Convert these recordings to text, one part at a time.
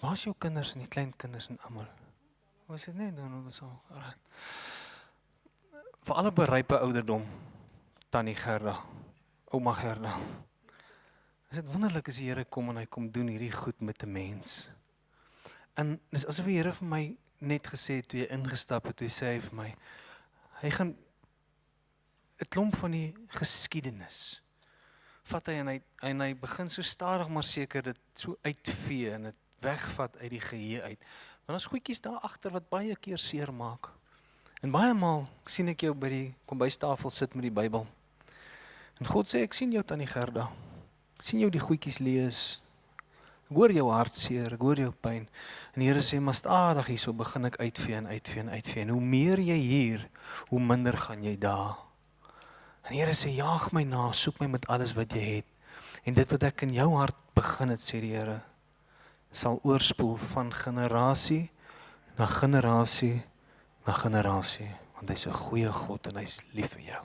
Waar is jou kinders en die kleinkinders en almal? Was dit net dan of so? Alright. Vir alle berype ouderdom, Tannie Gerda, Ouma Gerda. Is dit wonderlik as die Here kom en hy kom doen hierdie goed met 'n mens. En dis asof die Here vir my net gesê het toe hy ingestap het, toe sê hy vir my, hy gaan 'n klomp van die geskiedenis vat hy en hy begin so stadig maar seker dit so uitvee en dit wegvat uit die geheue uit. Want ons goedjies daar agter wat baie keer seer maak. En baie maal sien ek jou by die kombuistafel sit met die Bybel. En God sê, ek sien jou Tannie Gerda. Ek sien jou die goedjies lees. Ek hoor jou hartseer, ek hoor jou pyn. En die Here sê, maar stadig hierso begin ek uitvee en uitvee en uitvee. En hoe meer jy hier, hoe minder gaan jy daar. En die Here sê, jaag my na, soek my met alles wat jy het. En dit wat ek in jou hart begin het, sê die Here, sal oorspoel van generasie na generasie na generasie. Want hy's 'n goeie God en hy's lief vir jou.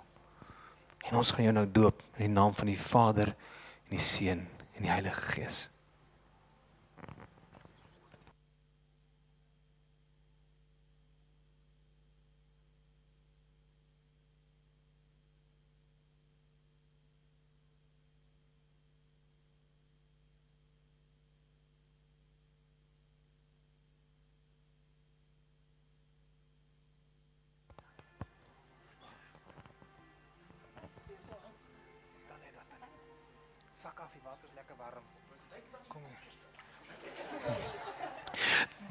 En ons gaan jou nou doop in die naam van die Vader en die Seun en die Heilige Gees.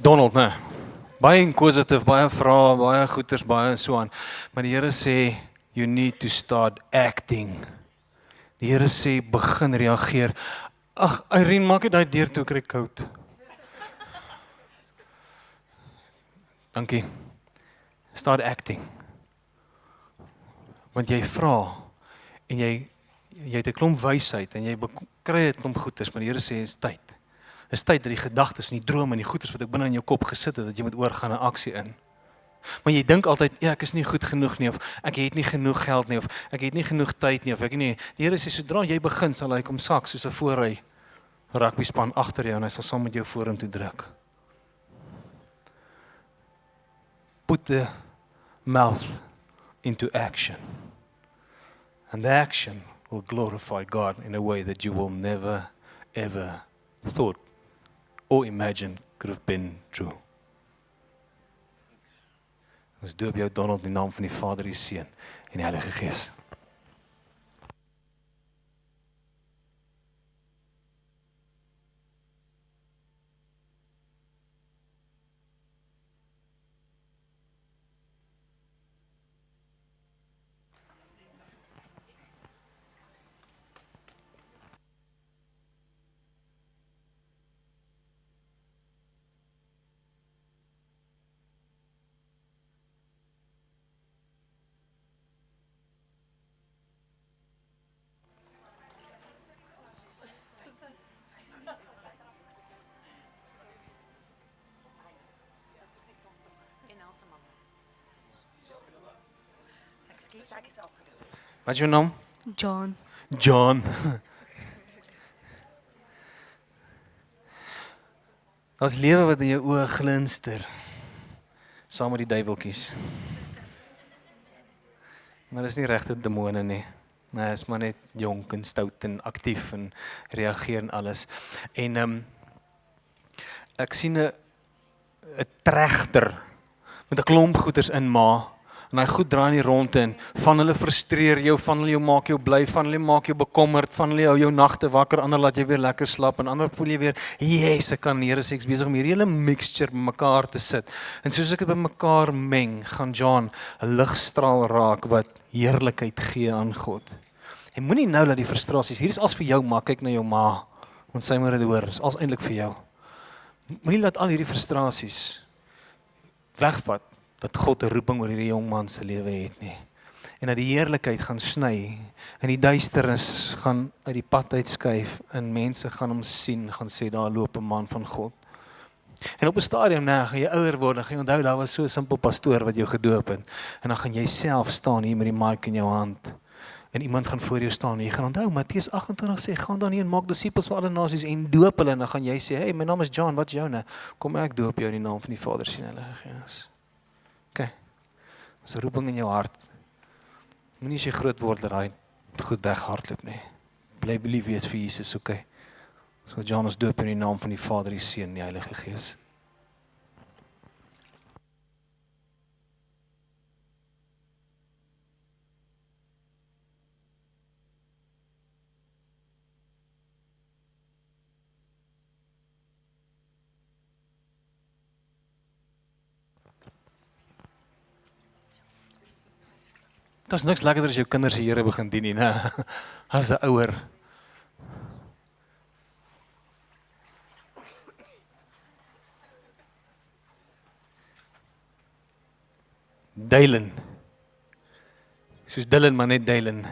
Donald, né? Baie inquisitive, baie vrae, baie goeters, baie so aan. Maar die Here sê, you need to start acting. Die Here sê, begin reageer. Ag, Irene, maak dit daai deur toe kry koud. Dankie. Start acting. Want jy vra en jy het 'n klomp wysheid en jy kry 'n klomp goeters, maar die Here sê, is tyd. Is tyd dat die gedagtes en die drome en die goeders wat ek binne in jou kop gesit het, dat jy moet oorgaan in aksie in. Maar jy dink altyd, ja, ek is nie goed genoeg nie, of ek het nie genoeg geld nie, of ek het nie genoeg tyd nie, of ek nie. Die Here sê, sodra jy begin, sal hy kom sak soos 'n voorry rugbyspan agter jou en hy sal saam met jou vorentoe druk. Put the mouth into action. And the action will glorify God in a way that you will never, ever thought or imagine could have been true. Ons doop jou Donald in die naam van die Vader, die Seun en die Heilige Gees. Wat is jou naam? John. John. Daar's lewe wat in jou oë glinster, saam met die duiweltjies. Maar dis nie regte demone nie. Nee, is maar net jonk en stout en aktief en reageer en alles. En ek sien 'n trechter met 'n klomp goeders in ma. En hy goed draai in die rondte en van hulle frustreer jou, van hulle jou maak jou bly, van hulle maak jou bekommerd, van hulle hou jou nagte wakker, ander laat jy weer lekker slap en ander voel jy weer, yes, ek kan Here sê ek's besig om hierdie hele mixture bymekaar te sit. En soos ek dit bymekaar meng, gaan John 'n ligstraal raak wat heerlikheid gee aan God. En moenie nou dat die frustrasies, hier is als vir jou ma, kyk na jou ma, want sy moet dit hoor, is als eintlik vir jou. Moenie laat al hierdie frustrasies wegvat, dat God 'n roeping oor hierdie jong man se lewe het nie. En dat die heerlikheid gaan sny, en die duisternis gaan uit die pad uitskuif, en mense gaan hom sien, gaan sê, daar loop 'n man van God. En op 'n stadium, gaan jy ouer word, dan gaan jy onthou, daar was so 'n simpel pastoor wat jou gedoop het, en dan gaan jy self staan hier met die mic in jou hand, en iemand gaan voor jou staan, en jy gaan onthou, Matteus 28 sê, gaan dan hier en maak disippels van alle nasies en doop hulle, en dan gaan jy sê, hey, my naam is John, wat is joune? Kom ek doop jou in die naam van die Vader, Seun en Heilige Gees. OK, dis 'n roeping in jou hart. Moenie as jy groot word dat hy goed weghardloop nie. Bly lief wees vir Jesus, OK. So John ons doop in die naam van die Vader, die Seun en die Heilige Gees. Dit is niks lekkerder as jou kinders die Here begin dien nie, né? As 'n ouer. Dylan. Soos Dylan, maar net Dylan.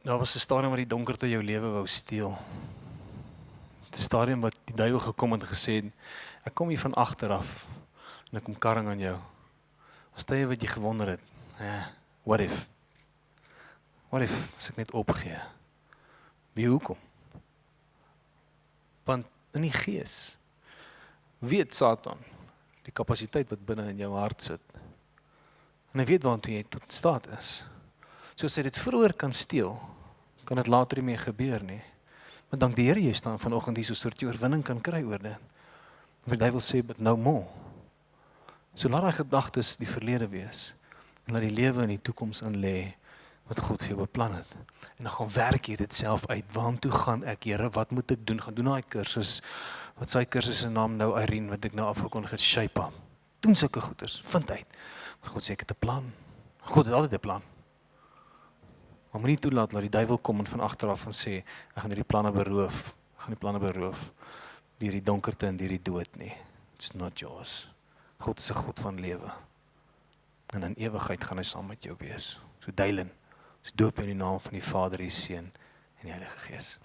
Daar was 'n stadium waar die donkerte jou lewe wou steel. 'n Stadium wat die duiwel gekom het en gesê het, ek kom hier van agter af en ek kom karring aan jou. Was tye wat jy gewonder het, what if? What if as ek net opgee? Wie hoekom? Want in die gees weet Satan die kapasiteit wat binne in jou hart sit. En hy weet waartoe jy tot staat is. So as hy dit vroeër kan steel, kan dit later nie meer gebeur nie. Maar dank die Here jy staan vanoggend hier so 'n soort oorwinning kan kry oor dit. Want hy wil sê, but no more. So laat daai gedagtes die verlede wees en laat die lewe in die toekoms in lê wat God vir jou beplan het. En dan gaan werk jy dit self uit. Waartoe gaan ek, Here? Wat moet ek doen? Gaan doen daai kursus. Wat sy kursus se naam nou, Irene, wat ek nou afgekondig het, Shape Up. Doen sulke goeders, vind uit. Want God sê ek het 'n plan. God het altyd 'n plan. Maar moenie toelaat dat die duiwel kom en van agter af en sê ek gaan hierdie planne beroof. Ek gaan die planne beroof deur die donkerte en deur die dood nie. It's not yours. God is 'n God van lewe. En in ewigheid gaan hy saam met jou wees. So Dylan, is doop in die naam van die Vader, die Seun en die Heilige Gees.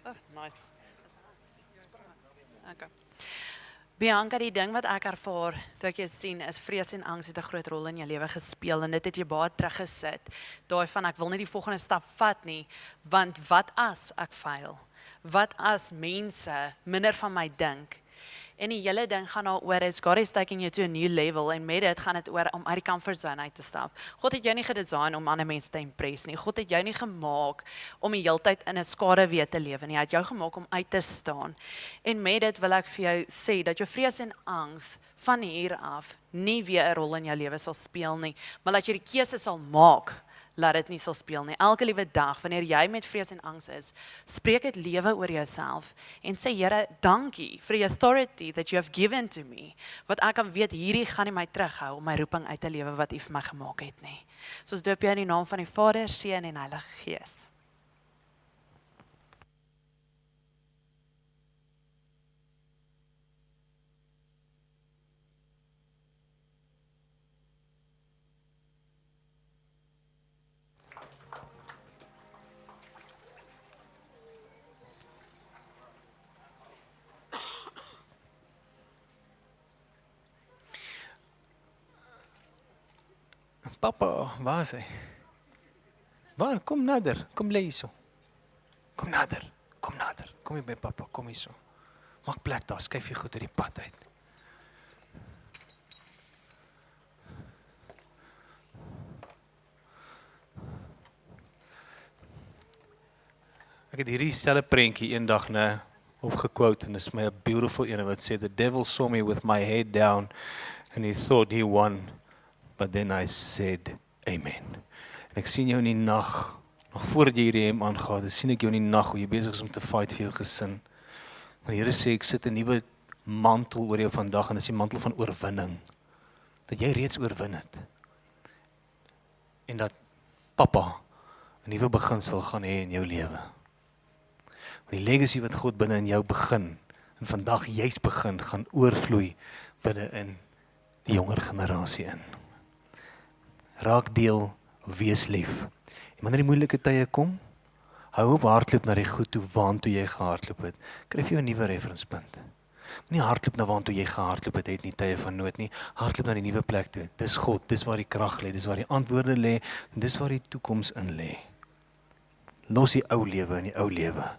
Oh, nice. Okay. Bianca, die ding wat ek ervaar toe ek jou sien is vrees en angs het 'n groot rol in jou lewe gespeel en dit het jou baie teruggesit. Daai van ek wil nie die volgende stap vat nie, want wat as ek faal? Wat as mense minder van my dink? En die hele ding gaan daaroor is God is taking you to a new level en met dit gaan dit oor om uit die comfort zone uit te stap. God het jou nie gedesign om ander mense te impress nie. God het jou nie gemaak om die heeltyd in 'n skaduwee te lewe nie. Hy het jou gemaak om uit te staan. En met dit wil ek vir jou sê dat jou vrees en angs van hier af nie weer 'n rol in jou lewe sal speel nie, maar dat jy die keuse sal maak laat dit nie sal speel nie. Elke liewe dag, wanneer jy met vrees en angs is, spreek dit lewe oor jouself en sê, Here, dankie vir die authority that you have given to me, wat ek kan weet, hierdie gaan nie my terughou om my roeping uit te lewe wat U vir my gemaak het nie. So ons doop jou in die naam van die Vader, Seun en Heilige Gees. Papa, waar is hy? Waar? Kom nader, kom lê hierso. Kom nader, kom nader. Kom hier by papa, kom hierso. Maak plek daar, skuif jy goed uit die pad uit. Ek het hierdie selfe prentjie eendag opgequote en dit is my 'n beautiful een wat sê the devil saw me with my head down and he thought he won. But then I said, amen. En ek sien jou in die nag, nog voordat jy hierdie hem aangaan, dan sien ek jou in die nag, hoe jy besig is om te fight vir jou gesin. Maar die Here sê, ek sit 'n nuwe mantel oor jou vandag, en dis die mantel van oorwinning. Dat jy reeds oorwin het. En dat papa 'n nuwe beginsel gaan hê in jou lewe. Want die legacy wat God binne in jou begin, en vandag juist begin gaan oorvloei binne in die jonger generasie in. Raak deel, wees lief. En wanneer die moeilike tye kom, hou op hardloop na die goed toe waantoe jy gehardloop het. Kry vir jou 'n nuwe referenspunt. Moenie hardloop na waantoe jy gehardloop het nie tye van nood nie. Hardloop na die nuwe plek toe. Dis God, dis waar die krag lê, dis waar die antwoorde lê, en dis waar die toekoms in lê. Los die ou lewe in die ou lewe.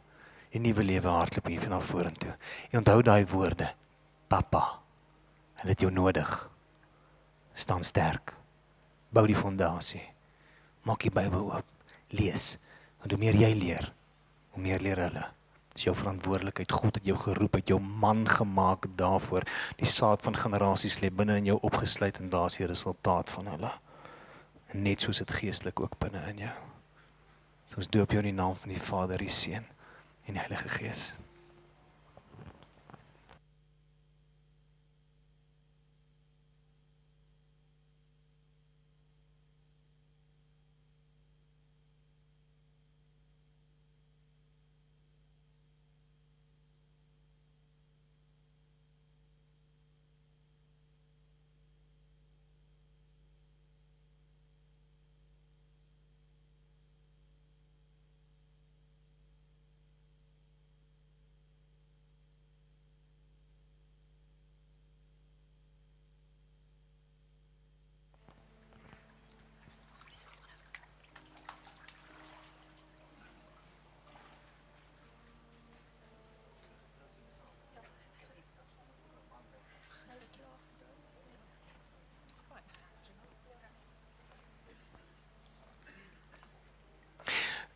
Die nuwe lewe hardloop hier vanaf vorentoe. En onthou daai woorde. Papa, hulle het jou nodig. Staan sterk. Bou die fondasie. Maak die Bybel oop. Lees. Want hoe meer jy leer, hoe meer leer hulle. Dis jou verantwoordelikheid. God het jou geroep, het jou man gemaak daarvoor. Die saad van generasies lê binne in jou opgesluit en daar is die resultaat van hulle. En net soos dit geestelik ook binne in jou. So ons doop jou in die naam van die Vader, die Seun en die Heilige Gees.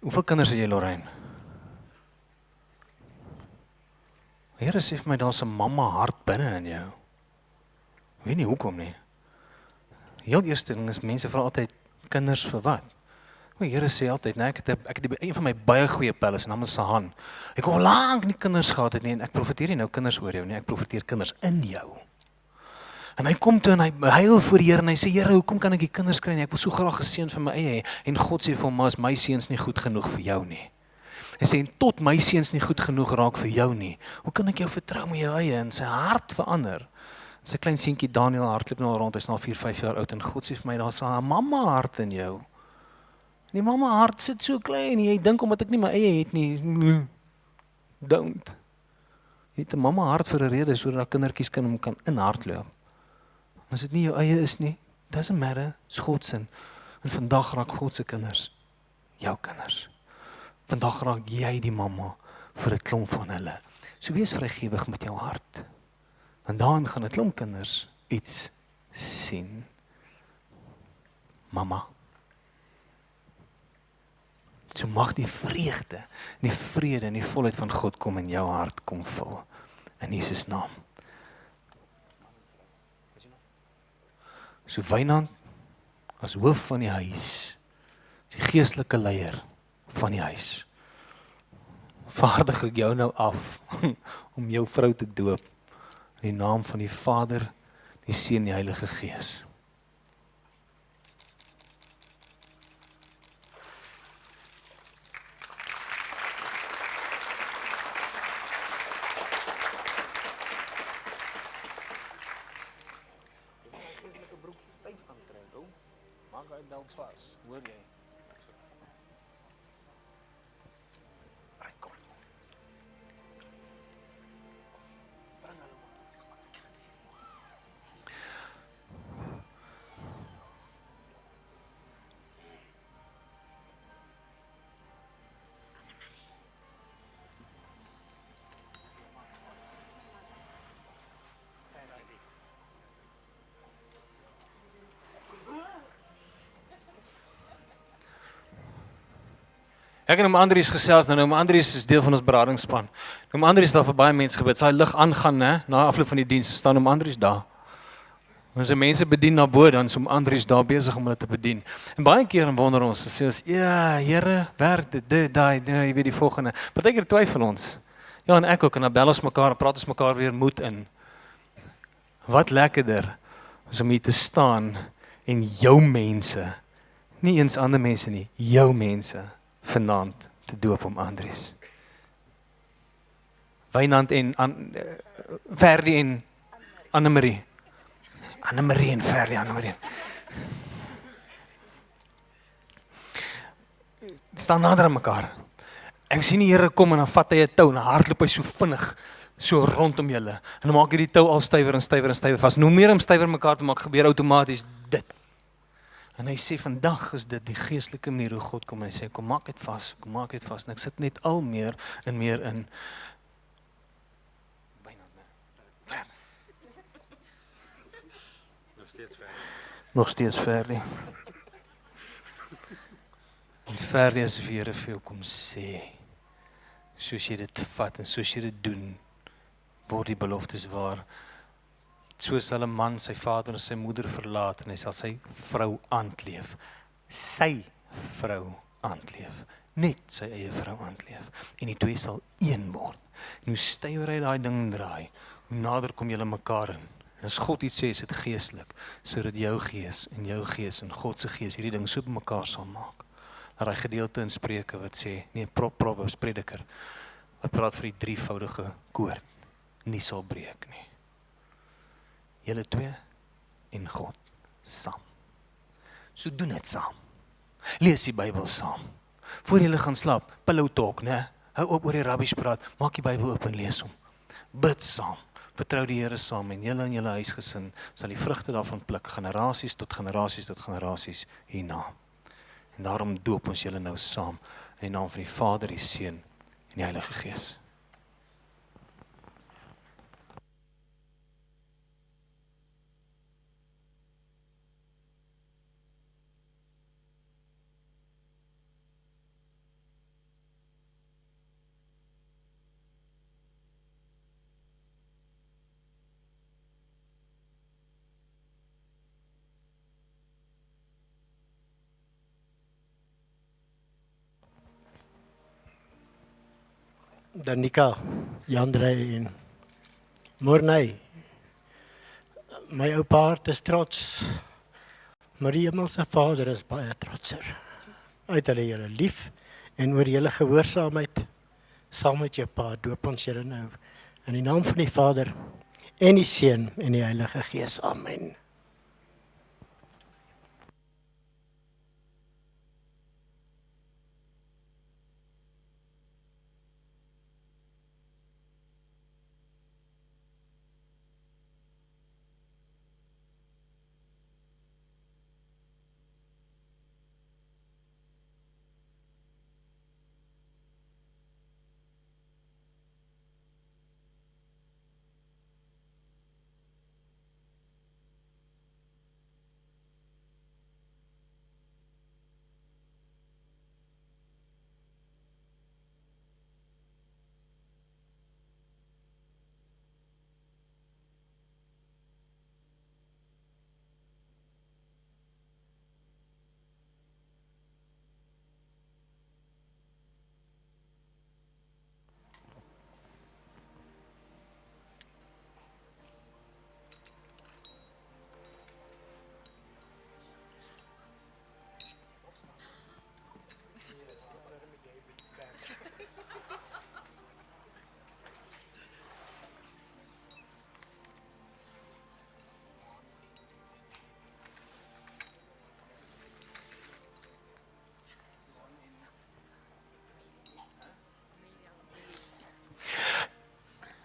Hoeveel kinders het jy, Lorraine? Here sê vir my, daar's 'n mamma hart binne in jou. Ek weet nie hoekom nie. Heel eerste ding is, mense vra altyd, kinders vir wat? O, Here sê altyd, nee, ek het een van my baie goeie pelle, sy naam is Sahan. Ek kon lank nie kinders gehad het nie, en ek profeteer nie nou kinders oor jou nie, ek profeteer kinders in jou. En hy kom toe en hy huil voor die Here en hy sê, Here, hoekom kan ek die kinders kry nie? Ek wil so graag 'n seun vir my eie hê. En God sê vir hom, maar is my seuns nie goed genoeg vir jou nie. Hy sê, en tot my seuns nie goed genoeg raak vir jou nie, hoe kan ek jou vertrou met jou eie? En sy hart verander. Sy klein seentjie Daniel hardloop nou rond, hy's nou 4-5 jaar oud en God sê vir my, daar's 'n mamma hart in jou. En die mamma hart sit so klein, jy dink omdat ek nie my eie het nie. Don't. Jy het 'n mamma hart vir 'n rede, sodat kindertjies kan inhardloop. As dit nie jou eie is nie, doesn't matter, is God se. En vandag raak God se kinders jou kinders. Vandag raak jy die mamma vir 'n klomp van hulle. So wees vrygewig met jou hart. Want daarin gaan 'n klomp kinders iets sien. Mamma. So mag die vreugde, die vrede en die volheid van God kom in jou hart kom vul. In Jesus naam. So Wynand, as hoof van die huis, die geestelike leier van die huis, vaardig ek jou nou af om jou vrou te doop in die naam van die Vader, die Seun en die Heilige Gees. Maak hy dalk vas, hoor jy? Ai, kom. Bring hulle maar. Ek en Andries gesels nou, Andries is deel van ons beradingsspan. Andries daar vir baie mense gebid, sy lig aangaan, né, na afloop van die diens, staan Andries daar. As die mense bedien na bo, dan is Andries daar besig om hulle te bedien. En baie keer wonder ons, sê ons, ja, Here, werk dit, daai, jy weet die volgende. Partykeer twyfel ons. Ja, en ek ook, en dan bel ons mekaar, praat ons mekaar weer moed in. Wat lekkerder is om hier te staan en jou mense, nie eens ander mense nie, jou mense vanaand te doop om Andries. Wynand en Ferdi en Annemarie. Annemarie en Ferdi, Annemarie. Staan nader aan mekaar. Ek sien die Here kom en dan vat hy 'n tou en dan hardloop hy so vinnig so rondom julle. En dan maak hy die tou al stywer en stywer en stywer vas. Nou meer om stywer mekaar te maak, gebeur outomaties dit. En hy sê vandag is dit die geestelike manier hoe God kom en hy sê kom maak dit vas, kom maak dit vas. En ek sit net al meer en meer in nog steeds Ferdi. En Ferdi is vir Here vir jou kom sê, soos jy dit vat en soos jy dit doen, word die beloftes waar. So sal 'n man sy vader en sy moeder verlaat en hy sal sy vrou aandleef. Sy vrou aandleef. Net sy eie vrou aandleef. En die twee sal een word. En hoe stywer hy daai ding draai, hoe nader kom julle mekaar in. En as God iets sê, is dit geestelik, sodat jou gees en God se gees hierdie ding so by mekaar sal maak. Dat daai gedeelte in Spreuke wat sê, nee, Proverbs prediker, wat praat vir die drievoudige koord, nie sal breek nie. Julle twee en God saam. So doen dit saam. Lees die Bybel saam. Voor julle gaan slaap, pillow talk, né? Hou op oor die rubbish praat, maak die Bybel oop en lees hom. Bid saam. Vertrou die Here saam en julle huisgesin sal die vrugte daarvan pluk, generasies tot generasies tot generasies hierna. En daarom doop ons julle nou saam in die naam van die Vader, die Seun en die Heilige Gees. Danica, Jandrey en Morney. My oupa hart is trots, maar die hemelse Vader is baie trotser. Uit hulle julle lief en oor julle gehoorsaamheid, saam met jou pa doop ons julle nou. In die naam van die Vader en die Seun en die Heilige Gees. Amen.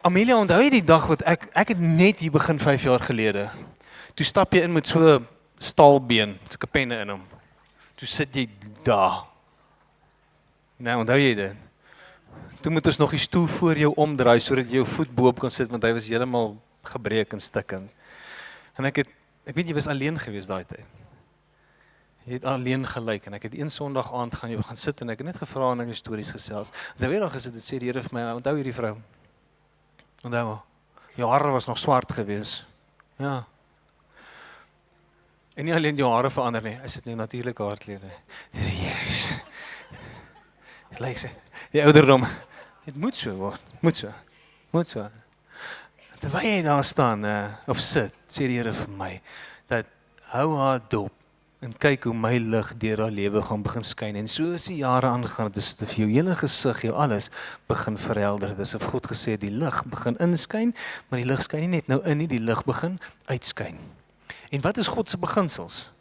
Amelia, onthou jy die dag wat ek het net hier begin 5 jaar gelede. Toe stap jy in met so 'n staalbeen, so 'n penne in hom. Toe sit jy daar. Nou, onthou jy dit? Toe moet ons nog die stoel voor jou omdraai sodat jy jou voet bo-op kan sit want hy was heeltemal gebreek en stikkend. En ek weet jy was alleen gewees daai tyd. Jy het alleen gelyk en ek het een Sondag aand gaan sit en ek het net gevra en ek stories gesels. En weer dan gesit en sê die Here vir my, onthou hierdie vrou. Onthou, jou hare was nog swart gewees. Ja. En nie alleen jou hare verander nie, is dit nou natuurlike haarkleur. Yes. Dit lyk sy. Die ouderdom. Dit moet so word. Moet so. Terwyl jy daar staan of sit, sê die Here vir my dat hou haar dop En kyk hoe my lig deur haar lewe gaan begin skyn. En so as die jare aangaan, dis vir jou hele gesig, jou alles begin verhelder. Dis of God gesê het, die lig begin inskyn, maar die lig skyn nie net nou in nie, die lig begin uitskyn. En wat is God se beginsels?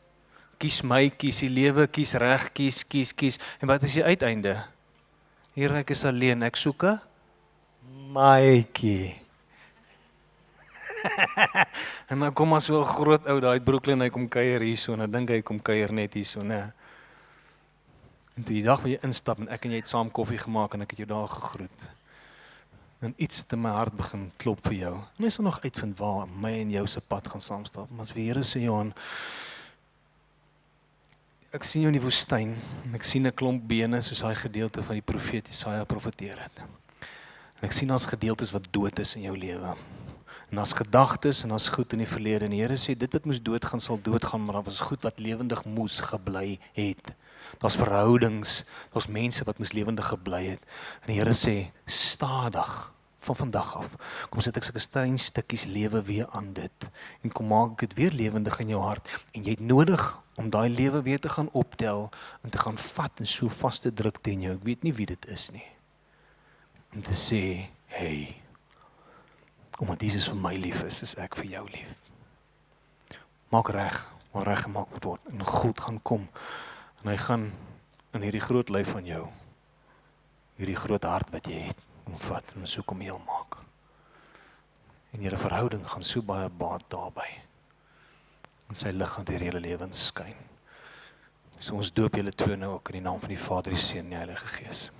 Kies my, kies die lewe, kies reg, kies. En wat is die uiteinde? Hier ek is alleen, ek soek 'n maatjie. En dan kom maar so 'n groot ou daai Brooklyn, hy kom kuier hierso en dan dink hy kom kuier net hierso, né? En toe die dag waar jy instap en ek en jy het saam koffie gemaak en ek het jou daar gegroet. En iets het in my hart begin klop vir jou. En jy sal nog uitvind waar my en jou se pad gaan saamstap. Maar as die Here sê, Johan, ek sien jou in die woestyn en ek sien 'n klomp bene soos daai gedeelte van die profeet Jesaja profeteer het. En ek sien daar's gedeeltes wat dood is in jou lewe. En daar's gedagtes en daar's goed in die verlede. En die Here sê dit wat moes doodgaan sal doodgaan, maar daar was goed wat lewendig moes gebly het. Daar's verhoudings, daar's mense wat moes lewendig gebly het. En die Here sê stadig van vandag af. Kom sit ek sulke klein stukkies lewe weer aan dit en kom maak ek dit weer lewendig in jou hart. En jy het nodig om daai lewe weer te gaan optel en te gaan vat en so vas te druk teen jou. Ek weet nie wie dit is nie. Om te sê, hey, omdat Jesus vir my lief is ek vir jou lief. Maak reg, waar reg gemaak moet word. En God gaan kom. En hy gaan in hierdie groot lyf van jou, hierdie groot hart wat jy het, omvat en so kom heel maak. En julle verhouding gaan so baie baat daarby. En sy lig gaan deur julle lewens skyn. So ons doop julle twee nou ook in die naam van die Vader, die Seun en die Heilige Gees.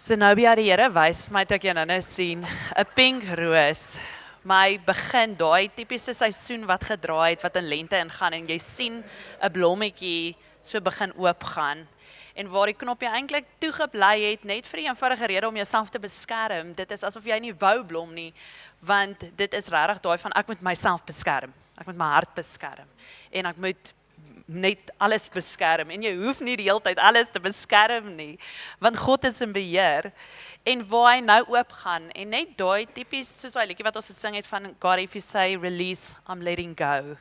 Zenobia, die Here wys my dat jy nou sien 'n pink roos. Maar hy begin daai tipiese seisoen wat gedraai het wat in lente ingaan en jy sien 'n blommetjie so begin oopgaan. En waar die knoppie eintlik toegebly het net vir 'n eenvoudige rede om jouself te beskerm. Dit is asof jy nie wou blom nie, want dit is regtig daai van ek moet myself beskerm. Ek moet my hart beskerm en ek moet net alles beskerm en jy hoef nie die hele tyd alles te beskerm nie, want God is in beheer. En waar hy nou oopgaan en net daai tipies soos daai liedjie wat ons gesing het van God if you say release, I'm letting go.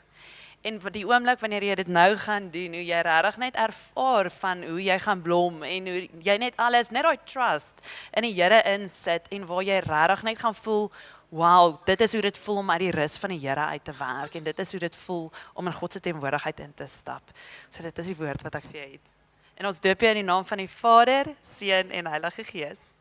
En vir die oomblik wanneer jy dit nou gaan doen, hoe jy regtig net ervaar van hoe jy gaan blom en hoe jy net alles, net daai trust in die Here insit en waar jy regtig net gaan voel, wow, dit is hoe dit voel om uit die rus van die Here uit te werk en dit is hoe dit voel om in God se teenwoordigheid in te stap. So dit is die woord wat ek vir jou het. En ons doop jou in die naam van die Vader, Seun en Heilige Gees.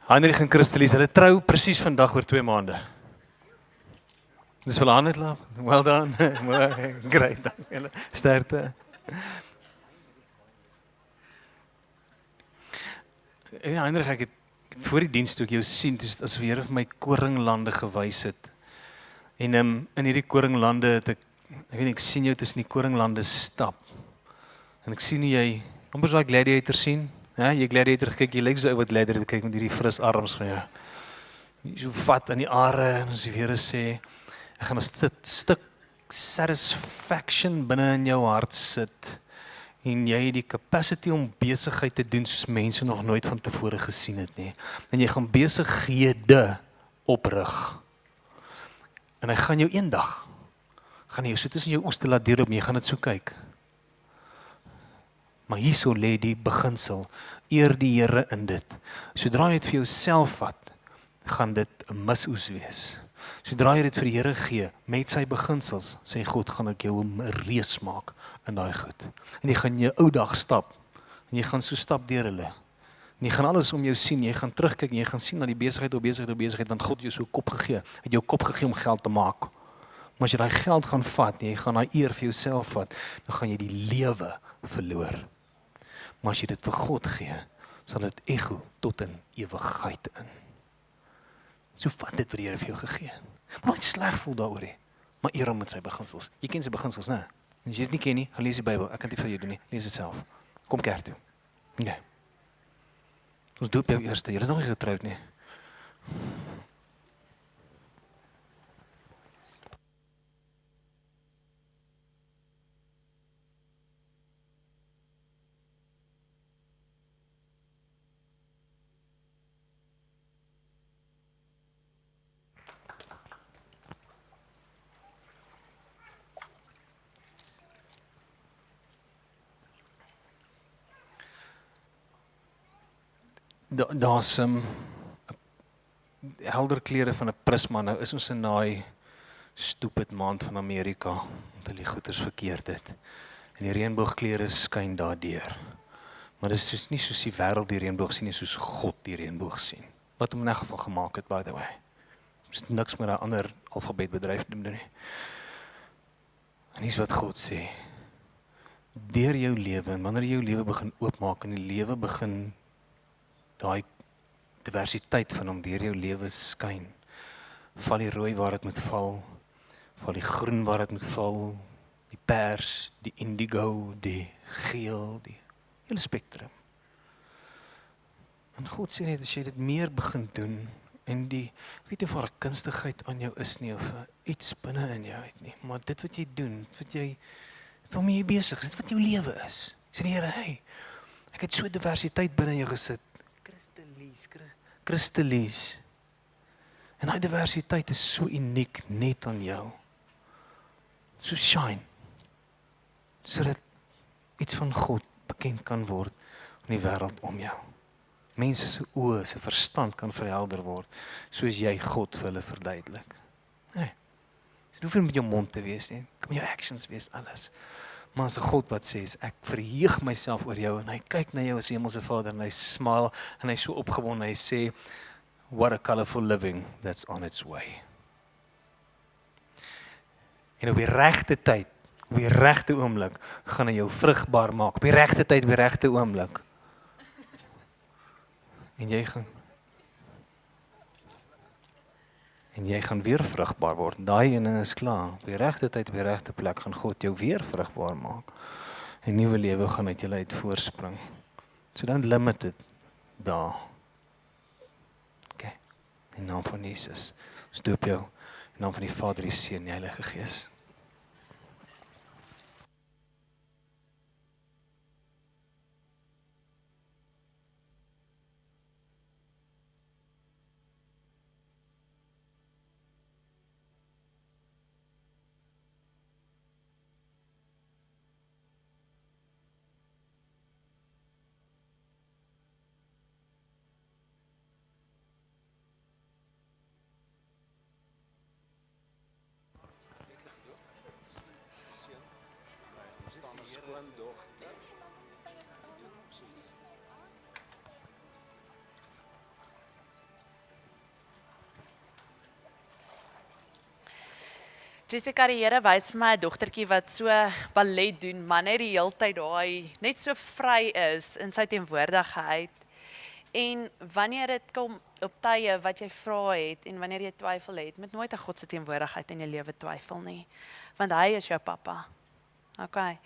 Heinrich en Christelie, hulle trou presies vandag oor 2 maande. Dis vir hande klap. Well done. Great. Dank julle. Sterkte. En Heinrich, ek het voor die diens toe ek jou sien, dis asof die Here vir my koringlande gewys het. En in hierdie koringlande het ek weet nie, ek sien jou tussen die koringlande stap. En ek sien hoe jy amper so 'n gladiator sien. Ja, jy gladiator kyk, jy lyk so ou wat gladiator kyk met hierdie fris arms van jou. Jy so vat aan die are en as die Here sê, ek gaan 'n stuk satisfaction binne in jou hart sit. En jy het die capacity om besigheid te doen soos mense nog nooit van tevore gesien het nie. En jy gaan besighede oprig. En hy gaan jou eendag, gaan jy so tussen jou oeste laat deurloop, jy gaan dit so kyk. Maar hierso lê die beginsel, eer die Here in dit. Sodra jy dit vir jouself vat, gaan dit 'n misoes wees. Sodra jy dit vir die Here gee, met sy beginsels, sê God, gaan ek jou 'n reus maak in daai goed. En jy gaan jou ou dag stap, en jy gaan so stap deur hulle. En jy gaan alles om jou sien, jy gaan terugkyk en jy gaan sien na die besigheid op besigheid op besigheid, want God het jou so 'n kop gegee, het jou kop gegee om geld te maak. Maar as jy daai geld gaan vat, en jy gaan daai eer vir jouself vat, dan gaan jy die lewe verloor. Maar as jy dit vir God gee, sal dit ego tot in ewigheid in. So vat dit wat die Here vir jou gegee het. Moet nooit sleg voel daaroor nie, maar eer hom met sy beginsels. Jy ken sy beginsels, né? En as jy dit nie ken nie, gaan lees die Bybel. Ek kan dit vir jou doen nie. Lees dit self. Kom kerk toe. Nee. Ons doop jou eerste. Jy is nog nie getroud nie. Daar's helder kleure van 'n prisma. Nou is ons in daai stupid maand van Amerika, omdat die goeders verkeerd het. En die reënboogkleure skyn daardeur. Maar dit is nie soos die wêreld die reënboog sien nie, soos God die reënboog sien. Wat hom in 'n geval gemaak het, by the way. Dit is niks met 'n ander alfabetbedryf doen nie. En dis wat God sê. Deur jou lewe, en wanneer jy jou lewe begin oopmaak en die lewe begin daai diversiteit van hom deur jou lewe skyn, val die rooi waar dit moet val die groen waar dit moet val, die pers, die indigo, die geel, die hele spektrum. En God sê net, as jy dit meer begin doen, en weet nie of daar 'n kunstigheid aan jou is nie, of iets binne in jou uit nie, maar dit wat jy doen, waarmee jy besig is, dit wat jou lewe is. Sê die Here, hey, ek het so diversiteit binne in jou gesit, kristallies. En daai diversiteit is so uniek net aan jou. So shine. Sodat iets van God bekend kan word in die wêreld om jou. Mense se oë, se verstand kan verhelder word, soos jy God vir hulle verduidelik. Nee. Dit hoef nie met jou mond te wees nie, dit kan jou actions wees, alles. Maar as 'n God wat sê, ek verheug myself oor jou, en hy kyk na jou as Hemelse Vader, en hy smile, en hy is so opgewonde, hy sê, what a colorful living that's on its way. En op die regte tyd, op die regte oomblik, gaan hy jou vrugbaar maak, op die regte tyd, op die regte oomblik. En jy gaan weer vrugbaar word. Daai ene is klaar. Op die regte tyd, op die regte plek gaan God jou weer vrugbaar maak. 'n Nuwe lewe gaan uit julle uit voorspring. So don't limit it daar. Okay. In naam van Jesus. Ons doop jou in naam van die Vader, die Seun en die Heilige Gees. Jessica, die Here wys vir my 'n dogtertjie wat so ballet doen, maar net die hele tyd daai net so vry is in sy teenwoordigheid. En wanneer dit kom op tye wat jy vra het en wanneer jy twyfel het, moet nooit aan God se teenwoordigheid in jou lewe twyfel nie, want hy is jou pappa. Okay.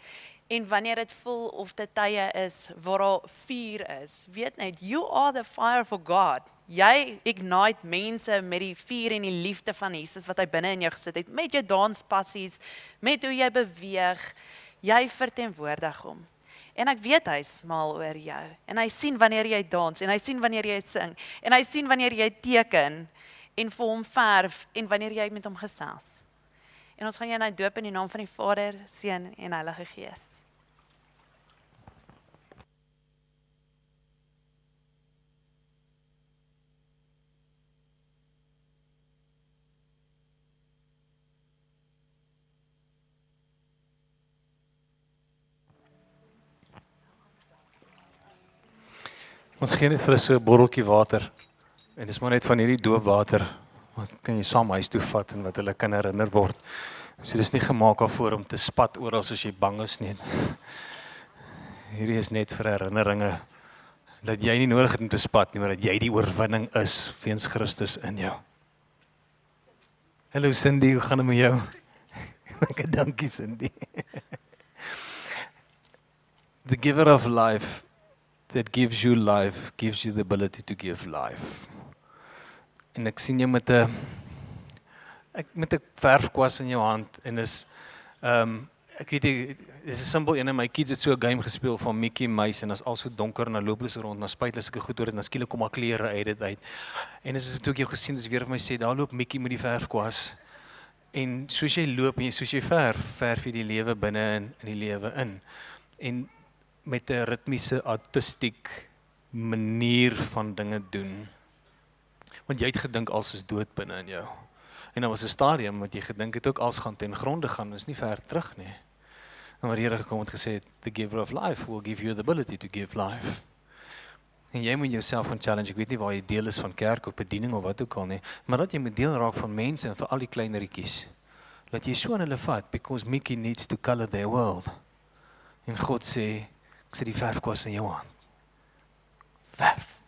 En wanneer dit voel of dit tye is waar daar vuur is, weet net, you are the fire for God. Jy ignite mense met die vuur en die liefde van Jesus wat hy binne in jou gesit het, met jou danspassies, met hoe jy beweeg, jy verteenwoordig hom. En ek weet hy smaal oor jou, en hy sien wanneer jy dans, en hy sien wanneer jy sing, en hy sien wanneer jy teken, en vir hom verf, en wanneer jy met hom gesels. En ons gaan jou nou doop in die naam van die Vader, Seun en Heilige Gees. Ons gee net vir hulle so 'n botteltjie water. En dis maar net van hierdie doopwater wat kan jy saam huis toe vat en wat hulle kan herinner word. So dis nie gemaak daarvoor om te spat oral as jy bang is nie. Hierdie is net vir herinneringe dat jy nie nodig het om te spat nie, maar dat jy die oorwinning is weens Christus in jou. Hallo Cindy, hoe gaan dit met jou? Lekker, dankie Cindy. The giver of life that gives you life gives you the ability to give life. En ek sien jou met 'n verfkwas in jou hand en is ek weet nie, dis 'n simpel een en my kids het so 'n game gespeel van Mickey Mouse en as al so donker en dan loop hulle so rond en dan spuit hulle sulke goed oor dit en dan skielik kom maar kleure uit dit uit. En as toe ek jou gesien het, weer vir my sê daar loop Mickey met die verfkwas. En soos jy loop en soos jy verf jy die lewe binne in die lewe in. En met 'n ritmiese artistiek manier van dinge doen. Want jy het gedink alles is dood binne in jou. En dan was 'n stadium wat jy gedink het ook alles gaan ten gronde gaan, is nie ver terug nie. En waar die Here gekom het gesê, the giver of life will give you the ability to give life. En jy moet jouself gaan challenge, ek weet nie waar jy deel is van kerk of bediening of wat ook al nie, maar dat jy moet deel raak van mense en vir al die kleinerietjies. Dat jy so aan hulle vat, because Mickey needs to color their world. En God sê, ek sit die verfkwas in jou hand. Verf.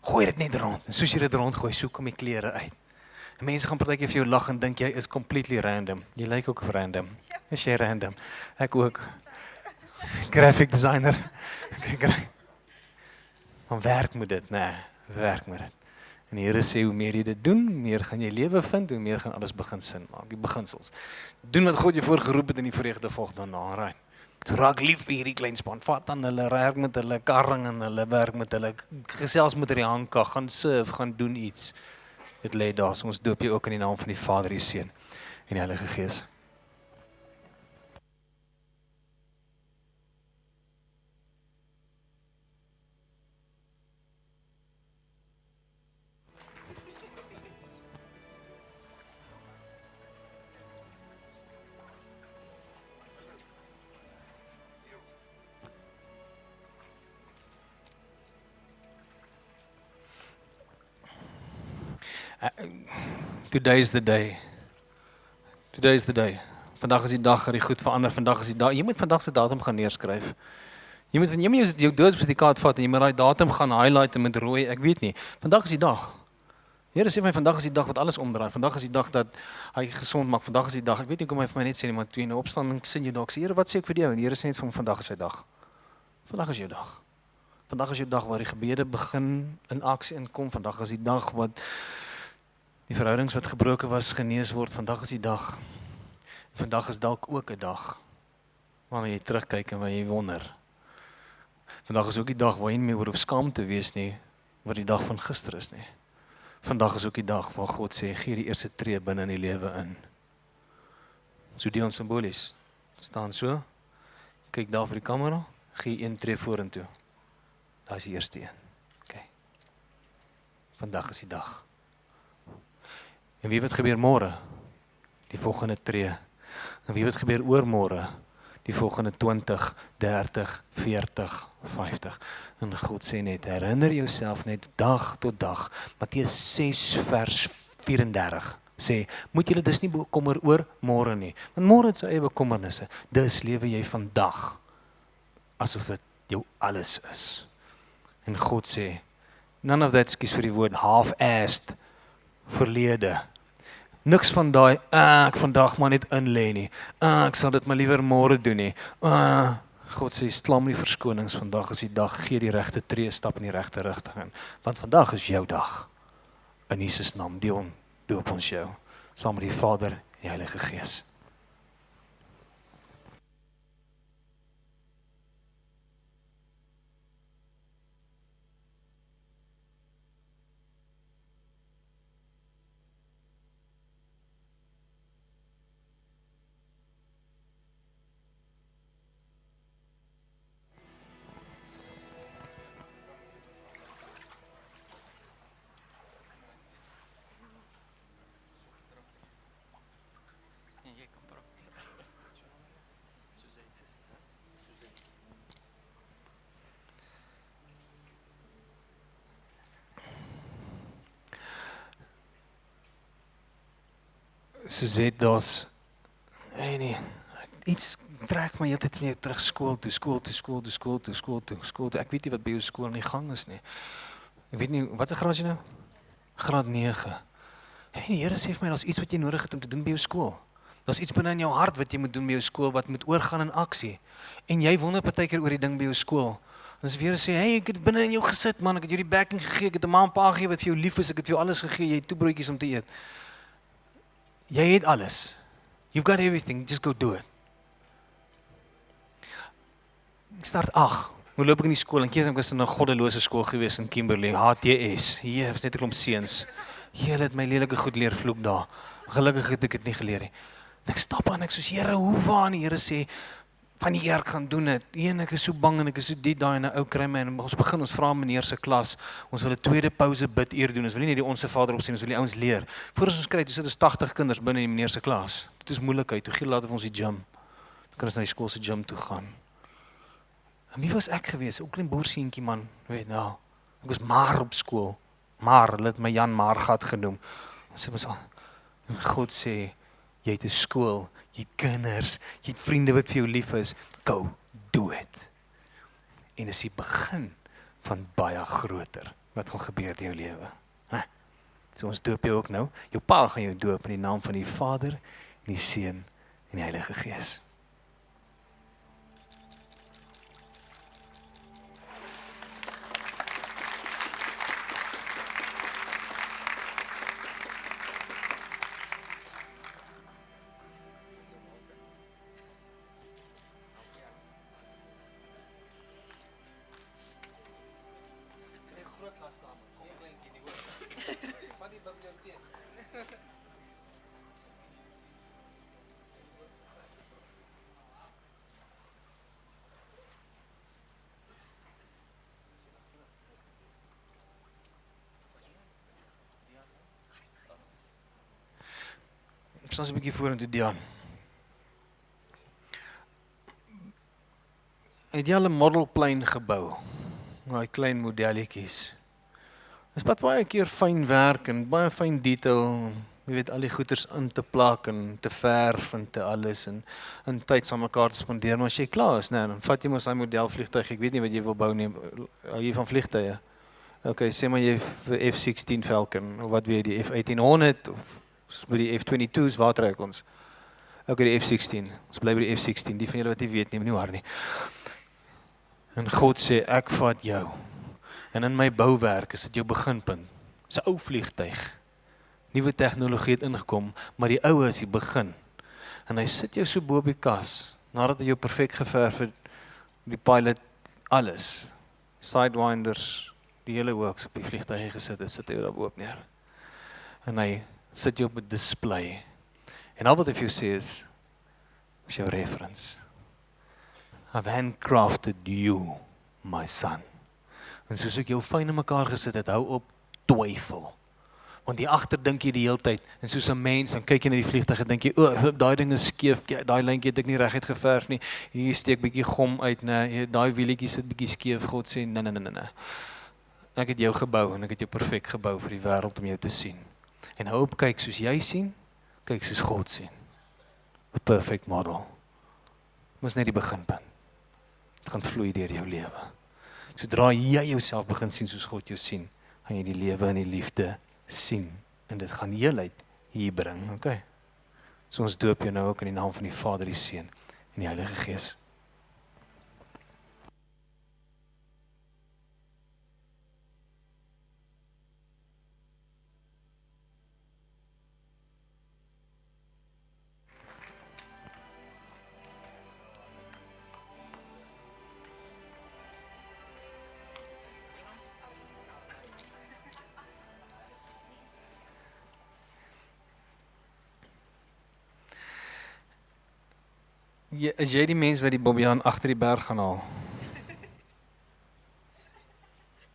Gooi dit net rond. En soos jy dit rondgooi, so kom die kleure uit. En mense gaan partykeer vir jou lag en dink jy is completely random. Jy lyk ook random. Is jy random? Ek ook. Graphic designer. Maar werk met dit, nee. Werk met dit. En die Here sê, hoe meer jy dit doen, hoe meer gaan jy lewe vind, hoe meer gaan alles begin sin maak. Die beginsels. Doen wat God jou voorgeroep het en die vreugde volg daarna. Right. So raak lief vir hierdie klein span, vat aan hulle, werk met hulle, karring en hulle, werk met hulle, gesels met die handka, gaan surf, gaan doen iets. Dit lê daar, so ons doop jou ook in die naam van die Vader, die Seun en die Heilige Gees. Today is the day. Today is the day. Vandag is die dag dat die goed verander. Vandag is die dag. Jy moet vandag se datum gaan neerskryf. Jy moet jou doodsertifikaat vat en jy moet daai datum gaan highlight met rooi. Ek weet nie. Vandag is die dag. Here sê my vandag is die dag wat alles omdraai. Vandag is die dag dat hy gesond maak. Vandag is die dag. Ek weet nie hoekom hy vir my net sê nie, maar toe in 'n opstanding sien jy dalk sê, Here, wat sê ek vir jou? En die Here sê net vir hom, vandag is sy dag. Vandag is jou dag. Vandag is jou dag waar die gebede begin in aksie inkom. Vandag is die dag wat die verhoudings wat gebroken was, genees word. Vandag is die dag. Vandag is dalk ook 'n dag waarna jy terugkyk en waar jy wonder. Vandag is ook die dag waar jy nie meer hoef skaam te wees nie, wat die dag van gister is nie. Vandag is ook die dag waar God sê, gee die eerste tree binne in die lewe in. So deel ons simbolies. Staan so, kyk daar vir die kamera, gee een tree vorentoe. Daar is die eerste een. Okay. Vandag is die dag. En wie wat gebeur môre? Die volgende tree. En wie wat gebeur oormôre? Die volgende 20, 30, 40, 50. En God sê net, herinner jouself net dag tot dag. Matteus 6 vers 34 sê, moet julle dus nie bekommer oor môre nie. Want môre het sy eie bekommernisse. Dus lewe jy vandag asof dit jou alles is. En God sê, none of that, skus vir die woord, half-assed verlede. Niks van daai, ek vandag maar net inlê nie. Ek sal dit maar liewer môre doen nie. God sê, slam die verskonings, vandag is die dag, gee die regte tree, stap in die regte rigting in. Want vandag is jou dag. In Jesus naam, doop ons jou, saam met die Vader en die Heilige Gees. Suzette, daar's nee, iets trek my heeltyd weer terug skool toe. Ek weet nie wat by jou skool in die gang is nie. Ek weet nie, wat se graad is jy nou? Graad 9. Hey, die Here sê vir my, daar's iets wat jy nodig het om te doen by jou skool. Daar's iets binne in jou hart wat jy moet doen by jou skool, wat moet oorgaan in aksie. En jy wonder partykeer oor die ding by jou skool. En as die Here sê, hey, ek het binne in jou gesit, man, ek het jou die backing gegee, ek het 'n ma en pa gegee wat vir jou lief is, ek het vir jou alles gegee, jy het toebroodjies om te eet. Jy het alles. You've got everything, just go do it. Ek start 8. Hoe loop ek in die skool? En keer ek was in 'n goddelose skool gewees in Kimberley, HTS. Hier was net 'n klomp seuns. Here het my lelike goed leer vloek daar. Gelukkig het ek dit nie geleer nie. En ek stap aan, ek soos, Here, hoe waar? En die Here sê, van die jaar gaan doen dit. En ek is so bang en ek is so dit daai en 'n ou kry my en ons begin ons vra meneer se klas. Ons wil 'n tweede pouse bid eer doen. Ons wil nie net die Onse Vader opsien, ons wil die ouens leer. Voor ons kry, toe sit ons 80 kinders binne in die meneer se klas. Dit is moeilikheid. Toe gee laat of ons die gym. Dan kan ons na die skool se gym toe gaan. En wie was ek gewees? 'n klein boerseentjie man, weet nou. Ek was maar op skool. Maar hulle het my Jan Margat genoem. Ons sê mos al. God sê, jy het 'n skool, jy het kinders, jy het vriende wat vir jou lief is. Go, do it. En dis die begin van baie groter wat gaan gebeur in jou lewe. So ons doop jou ook nou. Jou pa gaan jou doop in die naam van die Vader, en die Seun en die Heilige Gees. Ons 'n bietjie vorentoe Dian. Het jy al 'n modelplein gebou? Daai klein modelletjies. Dis baie keer fyn werk en baie fyn detail, jy weet al die goeders in te plak en te verf en te alles en tyd saam mekaar te spandeer, maar as jy klaar is, dan vat jy mos daai modelvliegtuig. Ek weet nie wat jy wil bou nie. Hou jy van vliegtuie? Okay, sê maar jy F-16 Falcon of wat weet jy, die F-1800 of by die F-22's, waar trek ons? Okay, die F-16. Ons bly by die F-16. Die van julle wat nie weet nie waar nie. En God sê, ek vat jou. En in my bouwerk is dit jou beginpunt. Dis 'n ou vliegtuig. Nuwe tegnologie het ingekom, maar die ou is die begin. En hy sit jou so bo op die kas, nadat hy jou perfek geverf het, die pilot, alles. Sidewinders, die hele works op die vliegtuig gesit het, sit hy daar bo op neer. En hy sit jy op 'n display. En al wat hy vir jou sê is jou reference. I've handcrafted you, my son. En soos ek jou fyn in mekaar gesit het, hou op twyfel. Want die agter dink jy die hele tyd, en soos 'n mens, dan kyk jy na die vliegtuig en dink jy, daai ding is skeef, daai lyntjie het ek nie reguit geverf nie, hier steek bietjie gom uit, nee, daai wielietjie sit bietjie skeef. God sê, nee. Ek het jou gebou, en ek het jou perfek gebou vir die wêreld om jou te sien. En hou op kyk soos jy sien, kyk soos God sien. The perfect model. Dis net die beginpunt. Dit gaan vloei deur jou lewe. Sodra jy jouself begin sien soos God jou sien, gaan jy die lewe en die liefde sien. En dit gaan heelheid hier bring, okay? So ons doop jou nou ook in die naam van die Vader, die Seun en die Heilige Gees. Is jy die mens wat die Bobbejaan agter die berg gaan haal?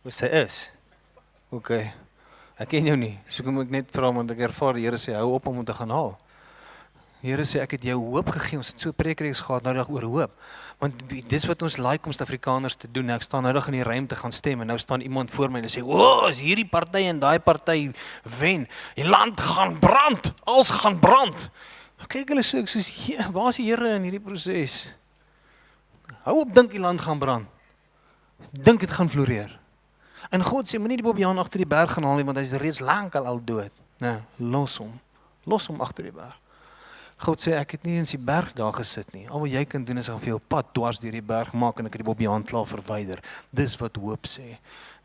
Wat sy is? Okay. Ek ken jou nie. So kom ek net vra want ek ervaar die Here sê hou op om te gaan haal. Here sê ek het jou hoop gegee. Ons het so preekreeks gehad nou dag oor hoop. Want dis wat ons like om Suid-Afrikaners te doen. Ek staan nou dag in die ruimte gaan stem en nou staan iemand voor my en sê, "O, is hierdie party en daai party wen. Die land gaan brand. Alles gaan brand." Kyk hulle so ek soos, waar is die Here in hierdie proses? Hou op dink die land gaan brand. Dink dit gaan floreer. En God sê moenie die Bobbejaan agter die berg gaan haal nie want hy's reeds lank al dood. Nee, los hom. Los hom agter die berg. God sê ek het nie eens die berg daar gesit nie. Al wat jy kan doen is om vir jou pad dwars deur die berg maak en ek het die Bobbejaan klaar verwyder. Dis wat hoop sê.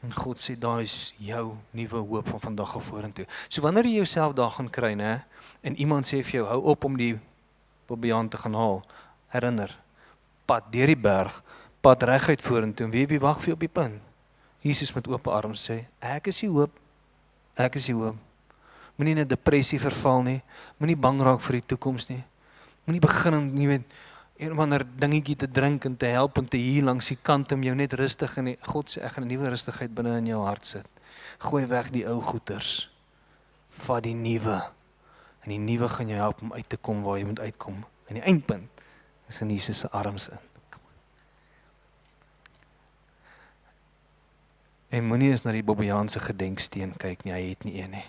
En God sê daai is jou nuwe hoop van vandag af vorentoe. So wanneer jy jouself daar gaan kry, né, en iemand sê vir jou hou op om die Bobbejaan te gaan haal, herinner, pad deur die berg, pad reguit vorentoe en wie wag vir jou op die punt? Jesus met oop arms sê, ek is die hoop. Ek is die hoop. Moenie in 'n depressie verval nie. Moenie bang raak vir die toekoms nie. Moenie begin om, jy weet, een ander dingetjie te drink en te help en te hier langs die kant om jou net rustig en God sê ek gaan 'n nuwe rustigheid binne in jou hart sit. Gooi weg die ou goeters. Vat die nuwe. En die nuwe gaan jou help om uit te kom waar jy moet uitkom. En die eindpunt is in Jesus se arms in. En moenie eens na die Bobbejaan se gedenksteen kyk nie, hy het nie een nie.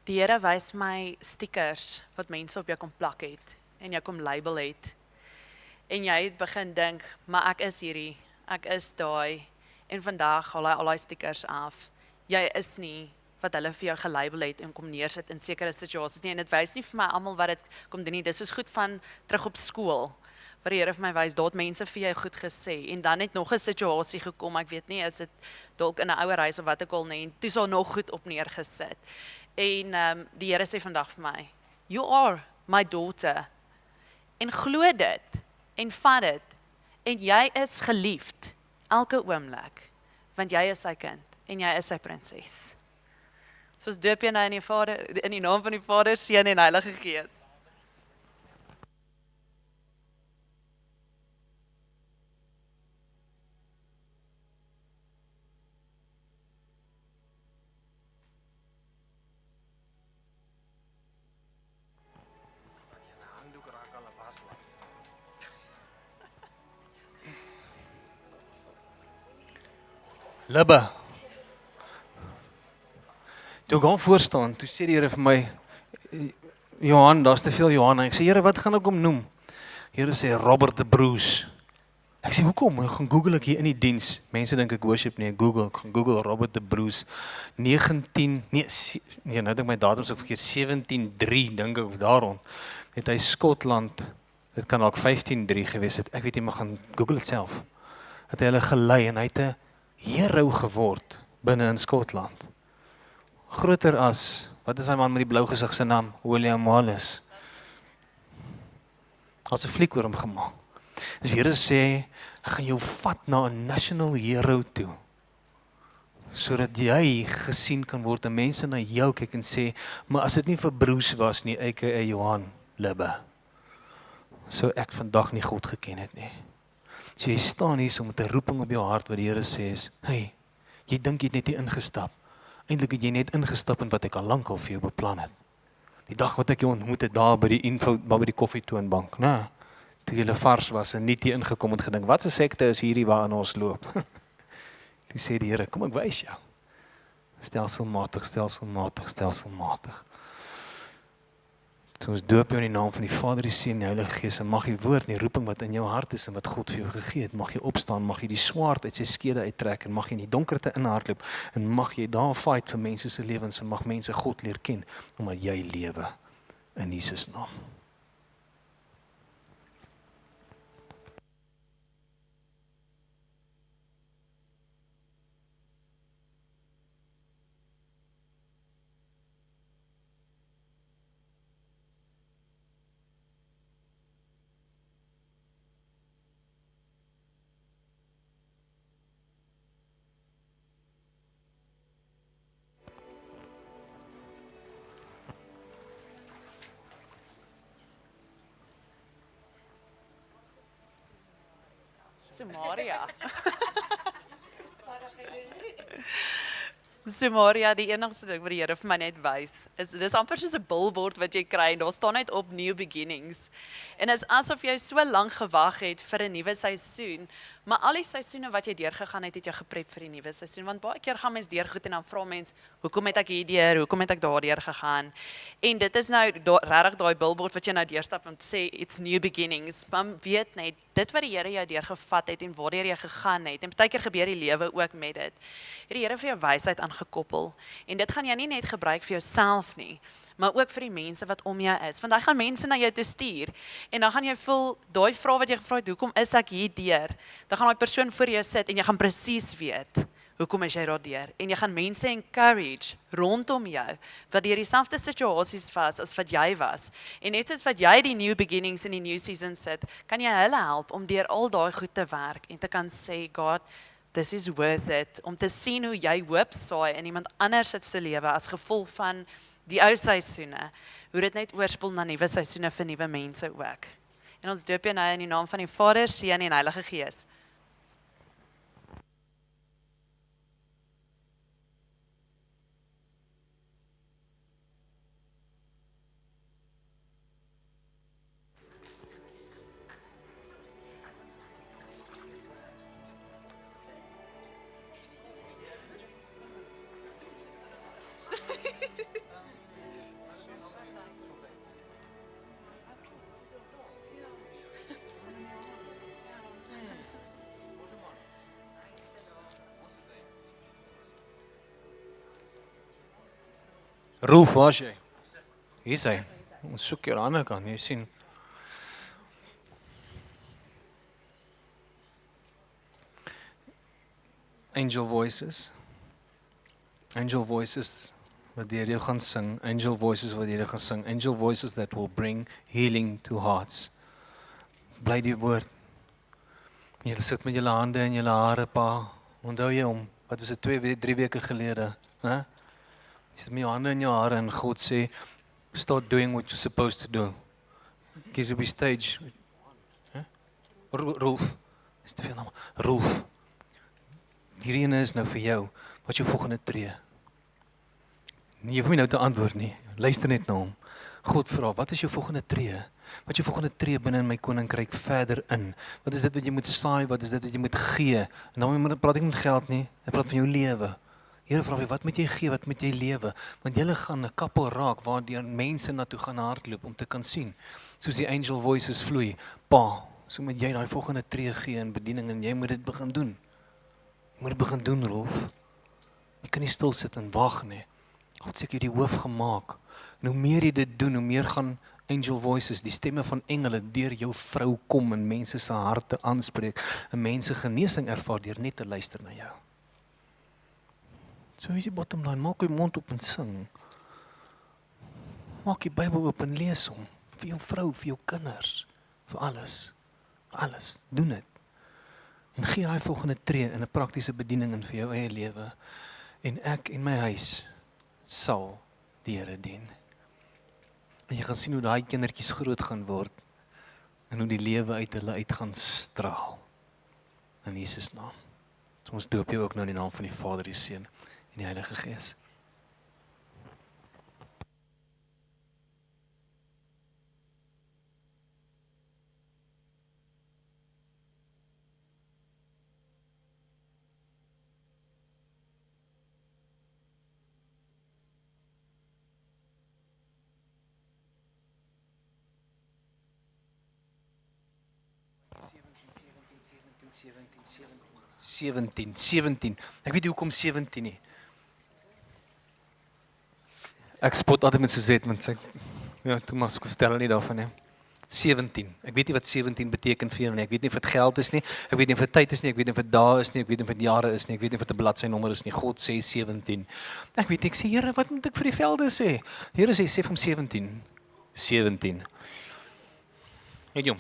Die Here wys my stickers wat mense op jou kom plak het en jou kom label het. En jy het begin dink, maar ek is hierdie, ek is daai. En vandag haal hy al daai stickers af. Jy is nie wat hulle vir jou gelabel het en kom neersit in sekere situasies nie. En dit wys nie vir my almal wat dit kom doen nie. Dis soos goed van terug op skool. Waar die Here vir my wys, daar het mense vir jou goed gesê. En dan het nog 'n situasie gekom, ek weet nie, is dit dalk in 'n ouer huis of wat ek al nie, en toe is daar nog goed op neergesit. En die Here sê vandag vir my, you are my daughter. En glo dit, en vat dit, en jy is geliefd, elke oomblik, want jy is sy kind, en jy is sy prinses. Soos doop jy nou in die naam van die Vader, Seun en Heilige Gees. Libbe. Toe ek gaan voor staan, toe sê die Here vir my, Johan, daar's te veel Johan. Ek sê, Here, wat gaan ek hom noem? Here sê, Robert the Bruce. Ek sê, hoekom? Ek gaan Google ek hier in die diens. Mense dink ek worship nie, ek gaan Google Robert the Bruce. Nou dink my datums ook verkeerd, 1703, dink ek, of daarom. Het hy Skotland, dit kan ook 1503 gewees het, ek weet nie, maar gaan Google het self. Het hy hulle gelei en hy het 'n hero geword binne in Skotland. Groter as, wat is hy man met die blou gesig se naam? William Wallace. As 'n fliek oor hom gemaak. Dus Here sê, ek gaan jou vat na 'n national hero toe. Sodat jy gesien kan word en mense na jou kyk en sê, maar as dit nie vir Bruce was nie, aka Johan Libbe, sou ek vandag nie God geken het nie. So jy staan hier so met 'n roeping op jou hart wat die Here sê is, hey, jy dink jy het net hier ingestap. Eintlik het jy net ingestap in wat ek al lank al vir jou beplan het. Die dag wat ek jou ontmoet het daar by die koffietoonbank, né? Toe jy vars was en nie hier ingekom en gedink, wat 'n sekte is hierdie waarin ons loop? Toe sê die Here, kom ek wys jou. Stelselmatig, stelselmatig, stelselmatig. So ons doop jou in die naam van die Vader, die Seun en die Heilige Gees, en mag die woord en die roeping wat in jou hart is en wat God vir jou gegee het, mag jy opstaan, mag jy die swaard uit sy skede uittrek en mag jy in die donkerte inhardloop en mag jy daar fight vir mense se lewens en mag mense God leer ken omdat jy lewe in Jesus naam. So Maria. So Maria, die enigste ding wat die Here vir my net wys, is dis amper soos 'n billboard wat jy kry en daar staan net op new beginnings. En is asof jy so lank gewag het vir 'n nuwe seisoen, maar al die seisoene wat jy deurgegaan het jou geprep vir die nuwe seisoen, want baie keer gaan mens deur goed en dan vra mens, hoekom het ek hierdeur, hoekom het ek daardeur gegaan? En dit is nou regtig daai billboard wat jy nou deurstap om te sê it's new beginnings. Maar weet net, dit wat die Here jou deurgevat het en waardeur jy gegaan het, en baie keer gebeur die lewe ook met dit. Het die Here vir jou wysheid aangekoppel. En dit gaan jy nie net gebruik vir jouself nie, maar ook vir die mense wat om jou is. Want hy gaan mense na jou toe stuur en dan gaan jy voel, daai vraag wat jy gevra het, hoekom is ek hier deur? Dan gaan daai persoon voor jou sit en jy gaan presies weet hoekom is jy daar deur? En jy gaan mense encourage rondom jou wat deur dieselfde situasies was as wat jy was. En net soos wat jy die new beginnings in die new season sit, kan jy hulle help om deur al daai goed te werk en te kan sê, God, this is worth it, om te sien hoe jy hoop saai in iemand anders se lewe as gevolg van die ou seisoene, hoe dit net oorspoel na nuwe seisoene vir nuwe mense ook. En ons doop jou nou in die naam van die Vader, Seun en Heilige Gees. Rolf, waar is jy? Hier is hy. Ons soek jou aan die ander kant, jy sien. Angel voices. Angel voices wat deur jou gaan sing. Angel voices wat deur jou gaan sing. Angel voices that will bring healing to hearts. Bly die woord. Jy sit met julle hande en julle hare, pa. Onthou jy hom? Wat was dit 3 weke gelede, hè? Jy sit met jou hande in jou hare en God sê, start doing what you're supposed to do. Kies op die stage. Huh? Rolf, is te veel naam. Rolf, die ene is nou vir jou. Wat is jou volgende tree? Nee, jy hoef nie nou te antwoord nie. Luister net na hom. God vra, wat is jou volgende tree? Wat is jou volgende tree binne in my koninkryk verder in? Wat is dit wat jy moet saai? Wat is dit wat jy moet gee? En dan praat ek met geld nie. Ek praat van jou lewe. Here vra vir wat moet jy gee, wat moet jy lewe? Want jy gaan 'n kappel raak waardeur mense na toe gaan hardloop om te kan sien. Soos die angel voices vloei. Pa, so moet jy daai volgende tree gee in bediening en jy moet dit begin doen. Jy moet dit begin doen, Rolf. Jy kan nie stil sit en wag nie. God sê ek het die hoof gemaak. En hoe meer jy dit doen, hoe meer gaan angel voices, die stemme van engele deur jou vrou kom en mense se harte aanspreek en mense genesing ervaar deur net te luister na jou. So is die bottom line, maak jou mond op en sing. Maak die Bybel oop en lees hom. Vir jou vrou, vir jou kinders, vir alles. Alles, doen dit. En gee daai volgende tree in 'n praktiese bediening in vir jou eie lewe. En ek en my huis sal die Here dien. En jy gaan sien hoe daai kindertjies groot gaan word en hoe die lewe uit hulle uit gaan straal. In Jesus naam. So ons doop jou ook nou in die naam van die Vader, die Seun en die Heilige Gees. Sewentien. Ek weet nie hoekom 17 nie. Ek spot altyd met Suzette, want sy, ja, Thomas, ek vertel nie daarvan nie. 17. Ek weet nie wat 17 beteken vir jou nie. Ek weet nie of dit geld is nie. Ek weet nie of dit tyd is nie. Ek weet nie of dit dae is nie. Ek weet nie of dit jare is nie. Ek weet nie of dit 'n bladsynommer is nie. God sê 17. Ek weet nie, ek sê, Here, wat moet ek vir die velde sê? Here sê vir hom 17. 17. Het jy hom?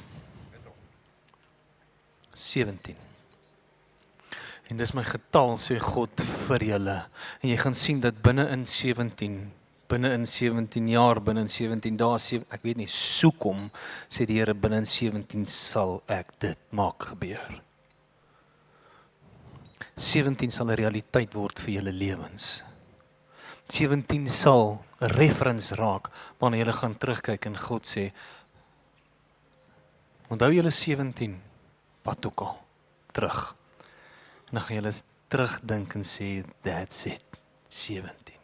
17. En dis my getal, sê God vir julle. En jy gaan sien dat binne in 17 jaar, binne in 17 dae, ek weet nie, soek hom, sê die Here, binne in 17 sal ek dit maak gebeur. 17 sal 'n realiteit word vir julle lewens. 17 sal 'n reference raak wanneer jy gaan terugkyk en God sê, onthou julle 17, wat ook al, terug. En dan gaan julle terugdink en sê, that's it, 17.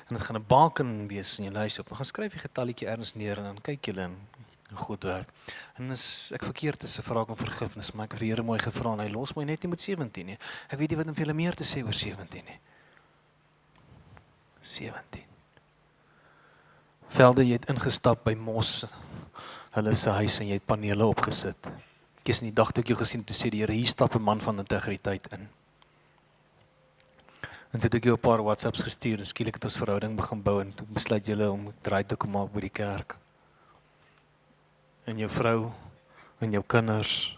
En dit gaan 'n baken wees in jou huis op. Dan gaan skryf jy getalletjie ergens neer en dan kyk julle in God werk. En as ek verkeerd is, vra ek om vergifnis, maar ek het vir die Here mooi gevra en hy los my net nie met 17 nie. Ek weet nie wat om vir julle meer te sê oor 17 nie. 17. Velde, jy het ingestap by Mos, hulle se huis en jy het panele opgesit. Ek is in die dag toe ek jou gesien, toe sê die Here, hier stap 'n man van integriteit in. En toe het ek jou 'n paar WhatsApps gestuur en skielik het ons verhouding begin bou en toe besluit julle om draai te kom maak by die kerk. En jou vrou, en jou kinders,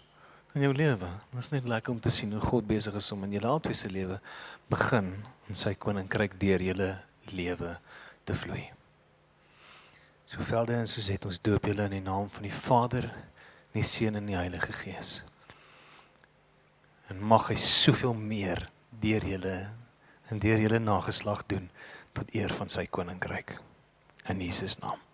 en jou lewe. Dit is net lekker om te sien hoe God besig is om in julle albei se lewe begin in sy koninkryk deur julle lewe te vloei. So Velde en Suzette, ons doop julle in die naam van die Vader, die Seun en die Heilige Gees. En mag hy soveel meer deur julle en deur julle nageslag doen tot eer van sy koninkryk. In Jesus naam.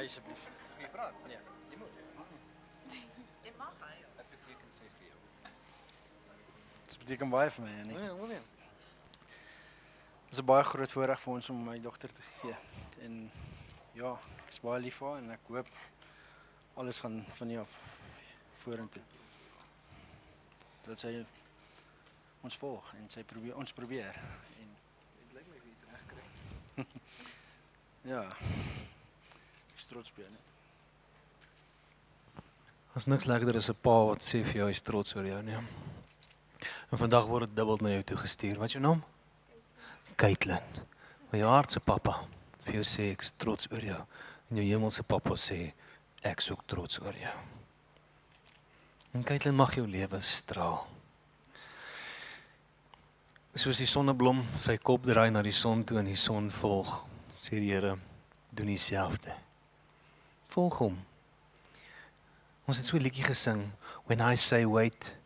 Alsjeblieft. Jy praat? Ja. Jy moet. Jy mag hy. Wat beteken sê vir jou? Dit beteken baie vir my, nie? Ja, hoe weet? Dit is 'n baie groot voorreg vir ons om my dogter te gee. En ja, ek is baie lief vir haar en ek hoop alles gaan van hier af vorentoe. Dat sy ons volg en sy ons probeer. En Dit lyk my jy iets reg kry. ja. Ek is trots op jou, nee. As niks lekkerder as 'n pa wat sê vir jou hy's trots oor jou nie. En vandag word dit dubbel na jou toe gestuur. Wat is jou naam? Caitlin. Maar jou hart se pappa vir jou sê ek's trots oor jou. En jou hemelse pappa sê ek's ook trots oor jou. En Caitlin, mag jou lewe straal. Soos die sonneblom sy kop draai na die son toe en die son volg, sê die Here, doen dieselfde. Volg hom. Ons het so 'n liedjie gesing, when I say wait,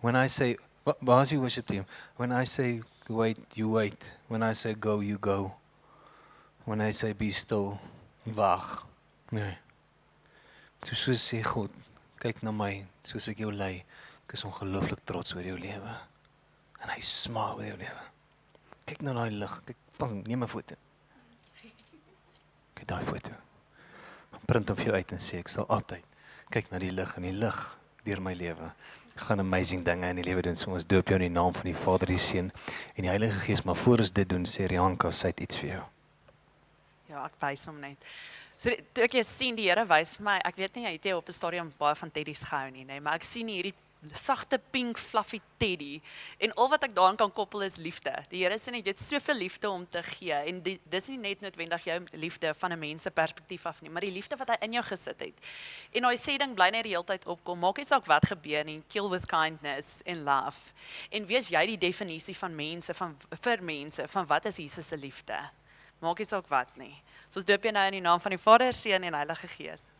when I say, waar is die worship team? When I say wait, you wait. When I say go, you go. When I say be still, wag. Nee. Soos sê God, kyk na my, soos ek jou lei, ek is ongelooflik trots oor jou lewe. En hy smaak oor jou lewe. Kyk na daai lig, kyk, neem 'n foto. Kyk daai foto. Print hom vir jou uit en sê ek sal altyd kyk na die lig en die lig deur my lewe. Ek gaan amazing dinge in die lewe doen. So ons doop jou in die naam van die Vader, die Seun en die Heilige Gees, maar voor ons dit doen, sê Rianka, sy het iets vir jou. Ja, ek wys hom net. So toe ek jy sien die Here wys vir my, ek weet nie hy het jy op 'n stadium baie van teddies gehou nie, nê, maar ek sien hierdie sagte pink fluffy teddy en al wat ek daaraan kan koppel is liefde. Die Here sê net jy het soveel liefde om te gee en dis nie net noodwendig jou liefde van 'n mens se perspektief af nie, maar die liefde wat hy in jou gesit het. En daai sê ding bly net die hele tyd opkom. Maak nie saak wat gebeur nie, kill with kindness and love. En wees jy die definisie van mense vir mense van wat is Jesus se liefde? Maak nie saak wat nie. So ons doop jy nou in die naam van die Vader, Seun en Heilige Gees.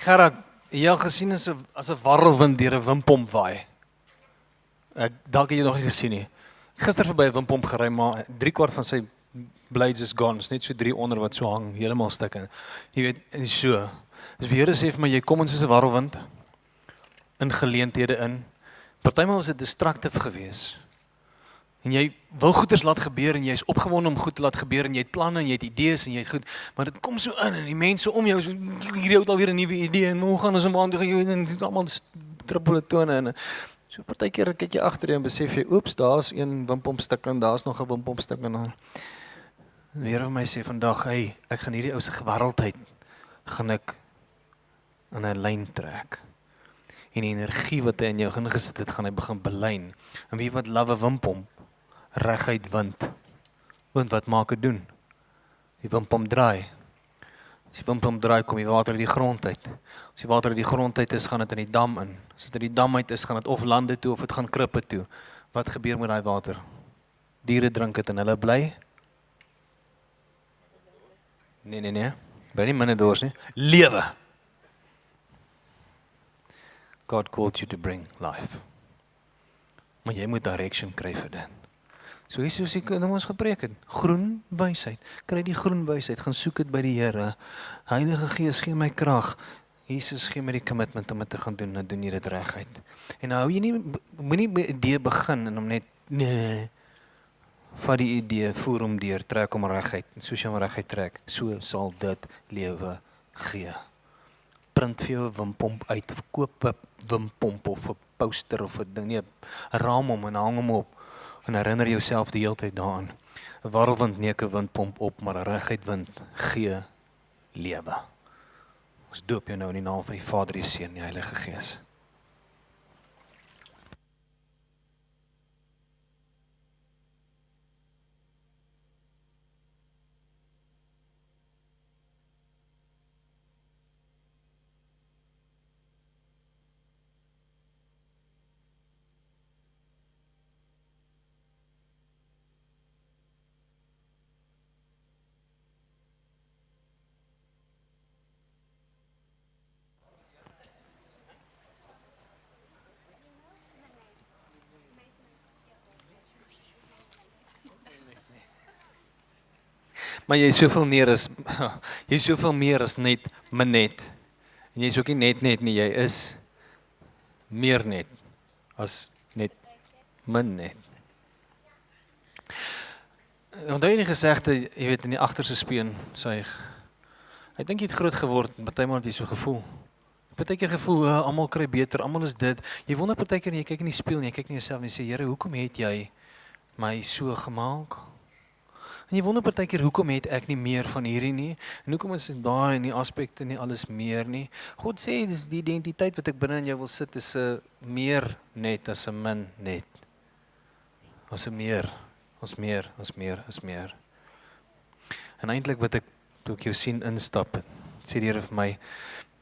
Gerard, jy al gesien as 'n warrelwind deur 'n windpomp waai? Dalk het jy nog nie gesien nie. Gister verby 'n windpomp gery, maar 3/4 van sy blades is gone. Is net so 3 onder wat so hang, heeltemal stukke. Jy weet, en so. Dis die Here sê vir my jy kom in soos 'n warrelwind in geleenthede in. Partymal was dit destructief geweest. En jy wil goeders laat gebeur en jy is opgewonde om goed te laat gebeur en jy het planne en jy het idees en jy het goed, maar dit kom so in en die mense om jou, so, hierdie het alweer 'n nuwe idee en hoe gaan ons hom aan doen en dit almal trippele tone en so partykeer kyk jy agter jou en besef jy, oeps, daar's een wimpompstuk en daar's nog 'n wimpompstuk en dan weer vir my sê vandag, hey, ek gaan hierdie ou se gewarreldheid gaan ek in 'n lyn trek. En die energie wat hy in jou ingesit het, gaan hy begin belyn. En wie wat lawe wimpomp reguit wind. Want wat maak dit doen? Die wimpomp draai. As die wimpomp draai, kom die water uit die grond uit. As die water uit die grond uit is, gaan dit in die dam in. As dit uit die dam uit is, gaan dit of lande toe of dit gaan krippe toe. Wat gebeur met daai water? Diere drink dit en hulle bly? Nee. Bly nie minder dors nie. Lewe. God called you to bring life. Maar jy moet direction kry vir dit. So hier soos ek nou ons gepreek het, groen wysheid. Kry die groen wysheid, gaan soek dit by die Here. Heilige Gees gee my krag. Jesus gee my die commitment om dit te gaan doen, dan doen jy dit reguit. En nou hou jy nie, moenie by 'n idee begin en hom net nee. Vat die idee, voer hom deur, trek hom reguit. En soos jy hom reguit trek, so sal dit lewe gee. Print vir jou 'n wimpomp uit, of koop 'n wimpomp of 'n poster of 'n ding, nee, 'n raam om en hang hom op. En herinner jouself die hele tyd daaraan. 'n Warrelwind neek 'n windpomp op, maar 'n reguit wind gee lewe. Ons doop jou nou in die naam van die Vader, die Seun en die Heilige Gees. Maar jy is soveel meer as net Minet. En jy is ook nie net nie, jy is meer net as net Minet. Onthou jy die gesegde, jy weet in die agterste speen suig. Ek dink jy het groot geword, partymal het jy so gevoel. Partykeer gevoel, almal kry beter, almal is dit. Jy wonder partykeer jy kyk in die spieël en jy kyk na jouself en jy sê, Here, hoekom het jy my so gemaak? En jy wonder partykeer hoekom het ek nie meer van hierdie nie? En hoekom is dit daai en die aspekte nie alles meer nie? God sê dis die identiteit wat ek binne in jou wil sit is 'n meer net as 'n min net. As 'n meer, as meer. En eintlik wat ek toe ek jou sien instap het, sê die Here vir my,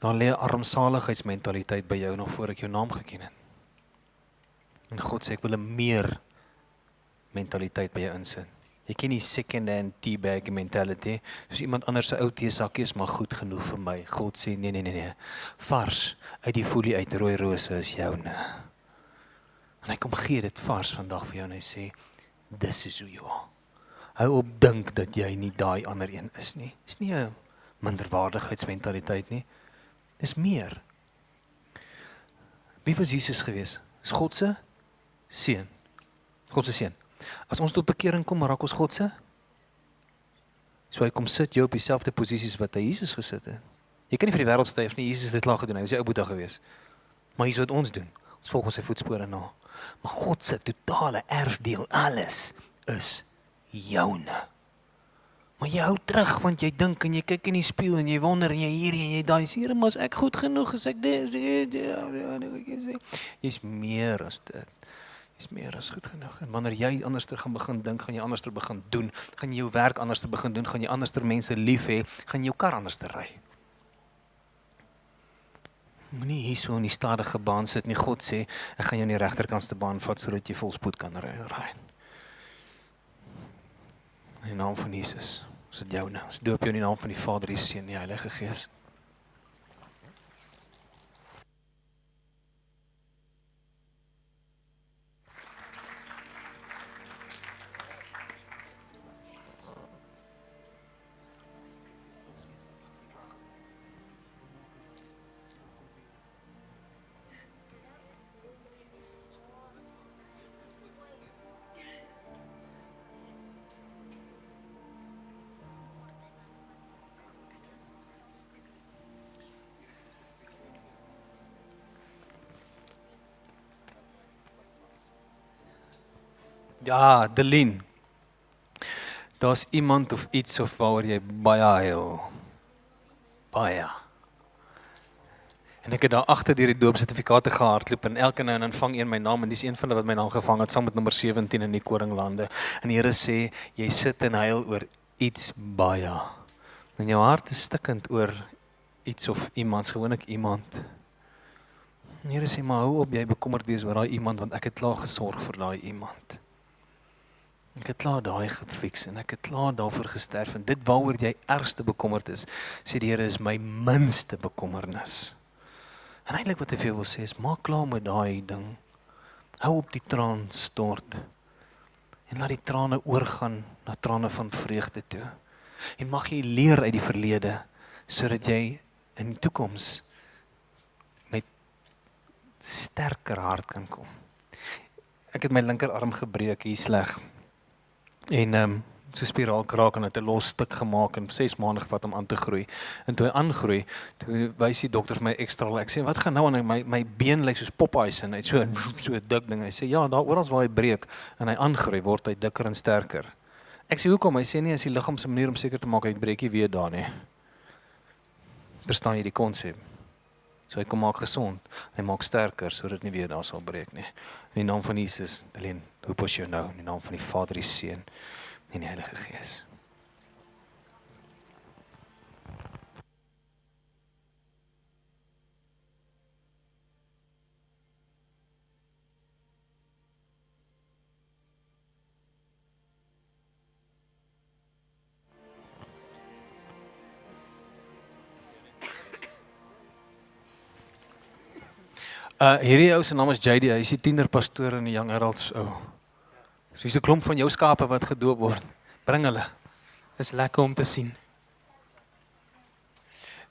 daar lê 'n armsaligheidsmentaliteit by jou nog voor ek jou naam geken het. En God sê ek wil 'n meer mentaliteit by jou insit. Jy ken die second hand teabag mentality. Soos iemand anders se ou teesakkie is maar goed genoeg vir my. God sê nee. Vars uit die folie uit rooi rose is joune. En hy kom gee dit vars vandag vir jou en hy sê this is who you are. Hou op dink dat jy nie daai ander een is nie. Dis nie 'n minderwaardigheidsmentaliteit nie. Dis meer. Wie was Jesus gewees? Is God se seun. God se seun. As ons tot bekering kom, raak ons God se. So hy kom sit jou op dieselfde posisies wat hy Jesus gesit het. Jy kan nie vir die wêreld styf nie, Jesus het dit klaar gedoen, hy was die ou boetie gewees. Maar hier's wat ons doen. Ons volg ons sy voetspore na. Maar God se totale erfdeel, alles is joune. Maar jy hou terug want jy dink en jy kyk in die spieël en jy wonder en jy hierdie en jy daai, Here, maar is ek goed genoeg as ek dit? Jy's meer as dit. Is meer as goed genoeg. En wanneer jy anderster gaan begin dink, gaan jy anderster begin doen, gaan jy jou werk anderster begin doen, gaan jy anderster mense lief hê, gaan jy jou kar anderster ry. Moenie hier so in die stadige baan sit nie. God sê, ek gaan jou in die regterkantste baan vat sodat jy volspoed kan ry. In die naam van Jesus. Ons het jou nou. Ons doop jou in die naam van die Vader, die Seun en die Heilige Gees. Ja, Delien. Daar's iemand of iets of waaroor jy baie huil. Baie. En ek het daar agter deur die doopsertifikate gehardloop en elke nou en dan vang een my naam en dis een van hulle wat my naam gevang het saam met nommer 17 in die koringlande. En die Here sê jy sit en huil oor iets baie. En jou hart is stikkend oor iets of iemand, gewoonlik iemand. En die Here sê maar hou op jy bekommerd wees oor daai iemand want ek het klaar gesorg vir daai iemand. Ek het klaar daai gefiks en ek het klaar daarvoor gesterf en dit waaroor jy ergste bekommerd is, sê die Here is my minste bekommernis. En eintlik wat hy vir jou wil sê is, maak klaar met daai ding. Hou op die traan stort. En laat die trane oorgaan na trane van vreugde toe. En mag jy leer uit die verlede, sodat jy in die toekoms met sterker hart kan kom. Ek het my linkerarm gebreek hier sleg. En so spiraal kraak en het 'n los stuk gemaak en 6 maande gevat om aan te groei. En toe hy aangroei, toe wys die dokter vir my ekstra. Ek sê wat gaan nou aan my been lyk soos Popeyes en hy't so 'n dik ding. Hy sê ja, daar oral waar hy breek en hy aangroei word hy dikker en sterker. Ek sê hoekom? Hy sê nee, as die liggaam se manier om seker te maak hy breek nie weer daar nie. Verstaan jy die konsep? So hy kom maak gesond, hy maak sterker sodat dit nie weer daar sal breek nie. In die naam van Jesus, alleen roep ons jou nou in die naam van die Vader, die Seun en die Heilige Gees. Hierdie ou se naam is JD, hy is die tienerpastoor in die Young Heralds ou. So hier's 'n klomp van jou skape wat gedoop word. Bring hulle. Is lekker om te sien.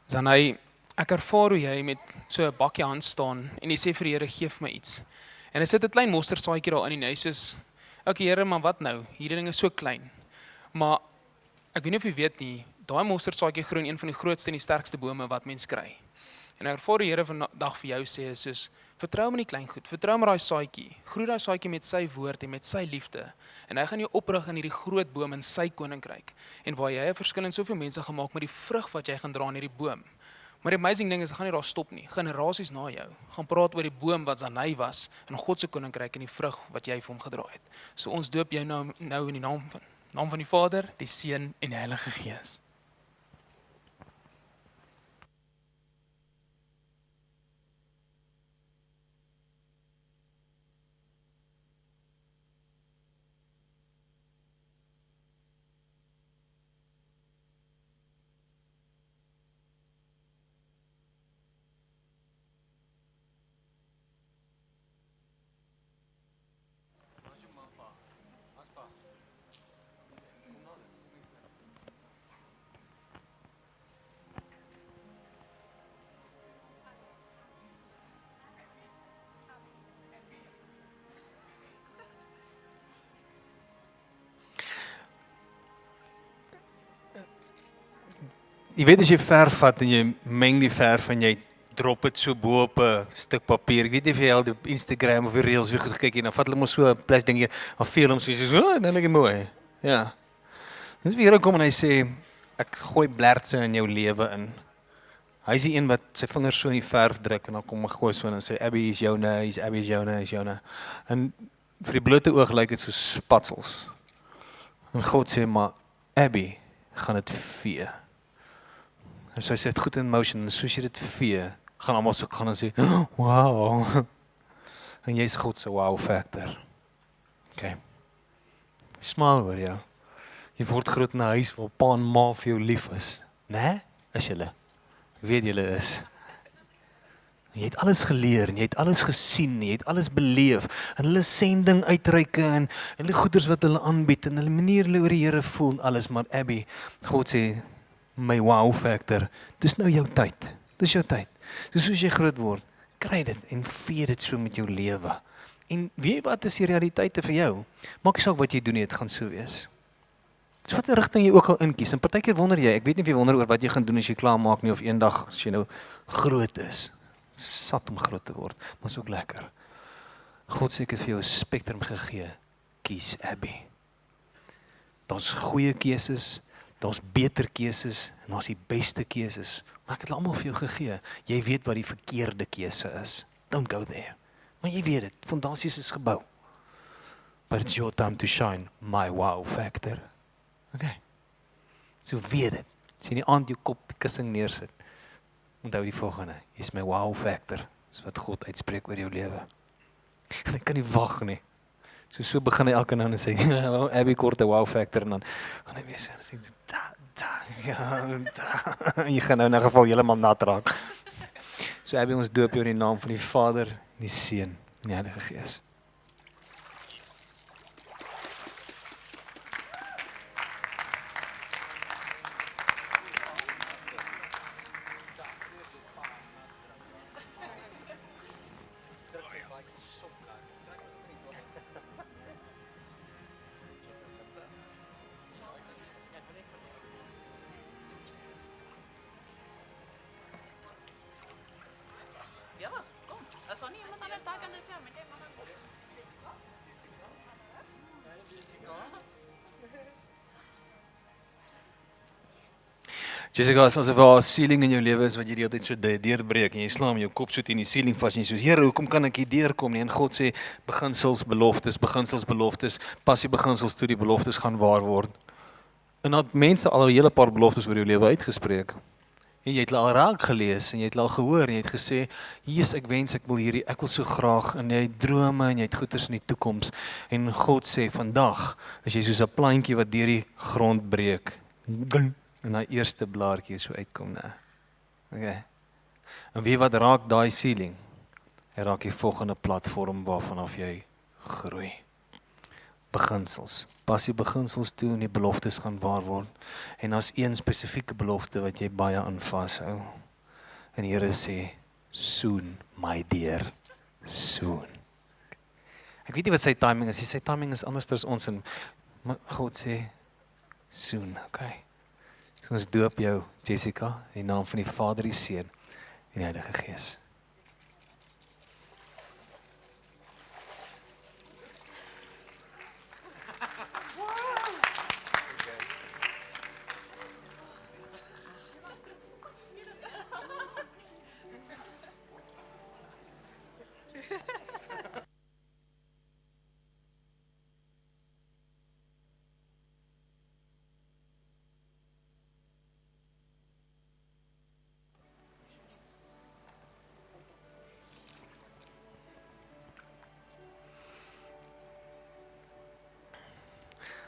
Zanai, ek ervaar hoe jy met so 'n bakkie hand staan en jy sê vir die Here, gee vir my iets. En hy sit 'n klein mosterdsaadjie daar in en hy sê, "Oké Here, maar wat nou? Hierdie ding is so klein." Maar ek weet nie of jy weet nie, daai mosterdsaadjie groei in een van die grootste en die sterkste bome wat mens kry. En ek ervaar die Here vandag vir jou sê soos vertrou hom in die klein goed, vertrou hom daai saadjie, groei daai saadjie met sy woord en met sy liefde. En hy gaan jou oprig in hierdie groot boom in sy koninkryk. En waar jy 'n verskil in soveel mense gemaak met die vrug wat jy gaan dra in hierdie boom. Maar die amazing ding is, dit gaan nie daar stop nie. Generasies na jou gaan praat oor die boom wat Zanai was in God se koninkryk en die vrug wat jy vir hom gedra het. So ons doop jou nou in die naam van die Vader, die Seun en die Heilige Gees. Jy weet as jy verf vat en jy meng die verf en jy drop dit so bo op 'n stuk papier. Ek weet nie of jy al op Instagram of die reels weer goed gekyk het, dan vat hulle mos so 'n plastic ding hier, dan veel hom so, dan lyk hy mooi. Ja. Dis wie hier kom en hy sê ek gooi blertse in jou lewe in. Hy is die een wat sy vingers so in die verf druk en dan kom hy gooi so en sê Abby is joune, is Abby is joune, is joune. En vir die blote oog lyk dit so spatsels. En God sê maar Abby gaan dit vee. En so hy sê dit goed in motion en soos jy dit vee, gaan almal so gaan en sê, wow. En jy's God se wow factor. Okay. Smile oor jou. Jy word groot in 'n huis waar pa en ma vir jou lief is, né? Is julle? Ek weet julle is. Jy het alles geleer en jy het alles gesien, jy het alles beleef en hulle sending uitreike en hulle goeders wat hulle aanbied en hulle manier hulle oor die Here voel en alles, maar Abby, God sê my wow factor, dis nou jou tyd. Dis jou tyd. Dus soos jy groot word, kry dit en vee dit so met jou lewe. En weet jy wat is die realiteite vir jou? Maak nie saak wat jy doen nie, dit gaan so wees. So wat 'n rigting jy ook al inkies. En partykeer wonder jy, ek weet nie of jy wonder oor wat jy gaan doen as jy klaar maak nie of eendag as jy nou groot is. Sat om groot te word, maar is ook lekker. God sê ek het vir jou 'n spektrum gegee kies, Abby. Daar's goeie keuses, daar's beter keuses en daar's die beste keuses. Maar ek het almal vir jou gegee. Jy weet wat die verkeerde keuse is. Don't go there. Maar jy weet dit, fondasies is gebou. But it's your time to shine, my wow factor. Okay. So weet dit. As jy in die aand jou kop op die kussing neersit, onthou die volgende, jy's my wow factor. Dis wat God uitspreek oor jou lewe. En ek kan nie wag nie. So begin hy elke nou en sê, Abby korte wow factor en dan gaan hy weer sê, en jy gaan nou in 'n geval heeltemal nat raak. So Abby, ons doop jou in die naam van die Vader, die Seun en die Heilige Gees. Ja, kom. As daar nie iemand anders daar kan dit sê, met jy man. Jessica, as er 'n ceiling in jou lewe is wat jy die hele tyd so deurbreek en jy slaan jou kop so teen die ceiling vas en jy soos, Here, hoekom kan ek hier deurkom nie? En God sê, beginsels, beloftes, pas die beginsels toe die beloftes gaan waar word. En dat mense al 'n hele paar beloftes oor jou lewe uitgespreek. En jy het al raak gelees en jy het al gehoor en jy het gesê, Jesus, ek wens ek wil so graag en jy het drome en jy het goeders in die toekoms. En God sê, vandag is jy soos 'n plantjie wat deur die grond breek. En daai eerste blaartjie so uitkom, né? Okay. En wie wat raak daai ceiling? Hy raak die volgende platform waarvan af jy groei. Beginsels. Pas die beginsels toe en die beloftes gaan waar word. En daar's een spesifieke belofte wat jy baie aan vashou. En die Here sê, soon, my dear, soon. Ek weet nie wat sy timing is. Sy timing is anders as ons en maar God sê, soon, okay. So ons doop jou, Jessica, in die naam van die Vader, die Seun en die Heilige Gees.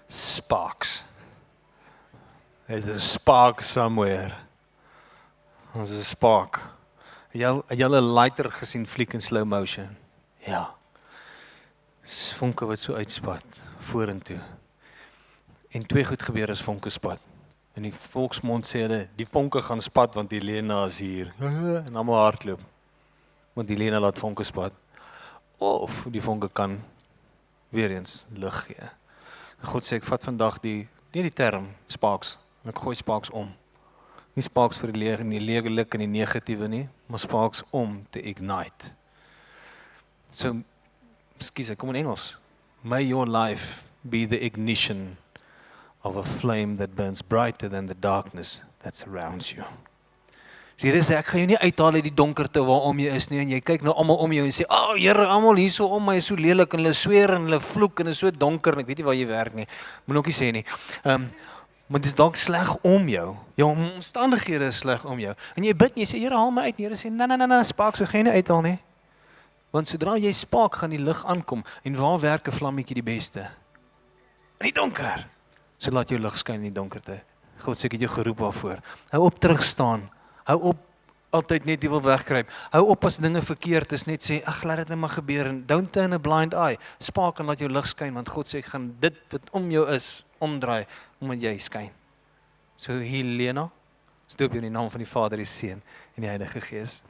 Sparks. There's a spark somewhere. There's a spark. Het jy al 'n lighter gesien fliek in slow motion? Ja. Vonke wat so uitspat vorentoe. En twee goed gebeur as vonke spat. In die volksmond sê hulle, die vonke gaan spat want die Lena is hier. En almal hardloop. Want die Lena laat vonke spat. Of die vonke kan weer eens lig gee. God sê ek vat vandag nie die term sparks, en ek gooi sparks om. Nie sparks vir die legelik en die negatiewe nie, maar sparks om te ignite. So, ek kom in Engels. May your life be the ignition of a flame that burns brighter than the darkness that surrounds you. So Here sê, ek gaan jou nie uithaal uit die donkerte waarom jy is nie, en jy kyk nou almal om jou en sê, Here, almal hier so om my is so lelik, en hulle sweer en hulle vloek, en is so donker, en ek weet nie waar jy werk nie, moet ook nie sê nie, maar dit is dalk sleg om jou omstandighede is sleg om jou, en jy bid en jy sê, Here, haal my uit, en Here sê, nee, spaak, so geen uithaal nie, want sodra jy spaak, gaan die lig aankom, en waar werk 'n vlammetjie die beste? In die donker, so laat jou lig skyn in die donkerte. God sê, ek het jou geroep waarvoor, hou op terugstaan, hou op altyd net die wil wegkruip. Hou op as dinge verkeerd is, net sê, ag, laat dit net maar gebeur en don't turn a blind eye. Spaak en laat jou lig skyn, want God sê ek gaan dit wat om jou is omdraai omdat jy skyn. So Helena, stoop jou in die naam van die Vader, die Seun en die Heilige Gees.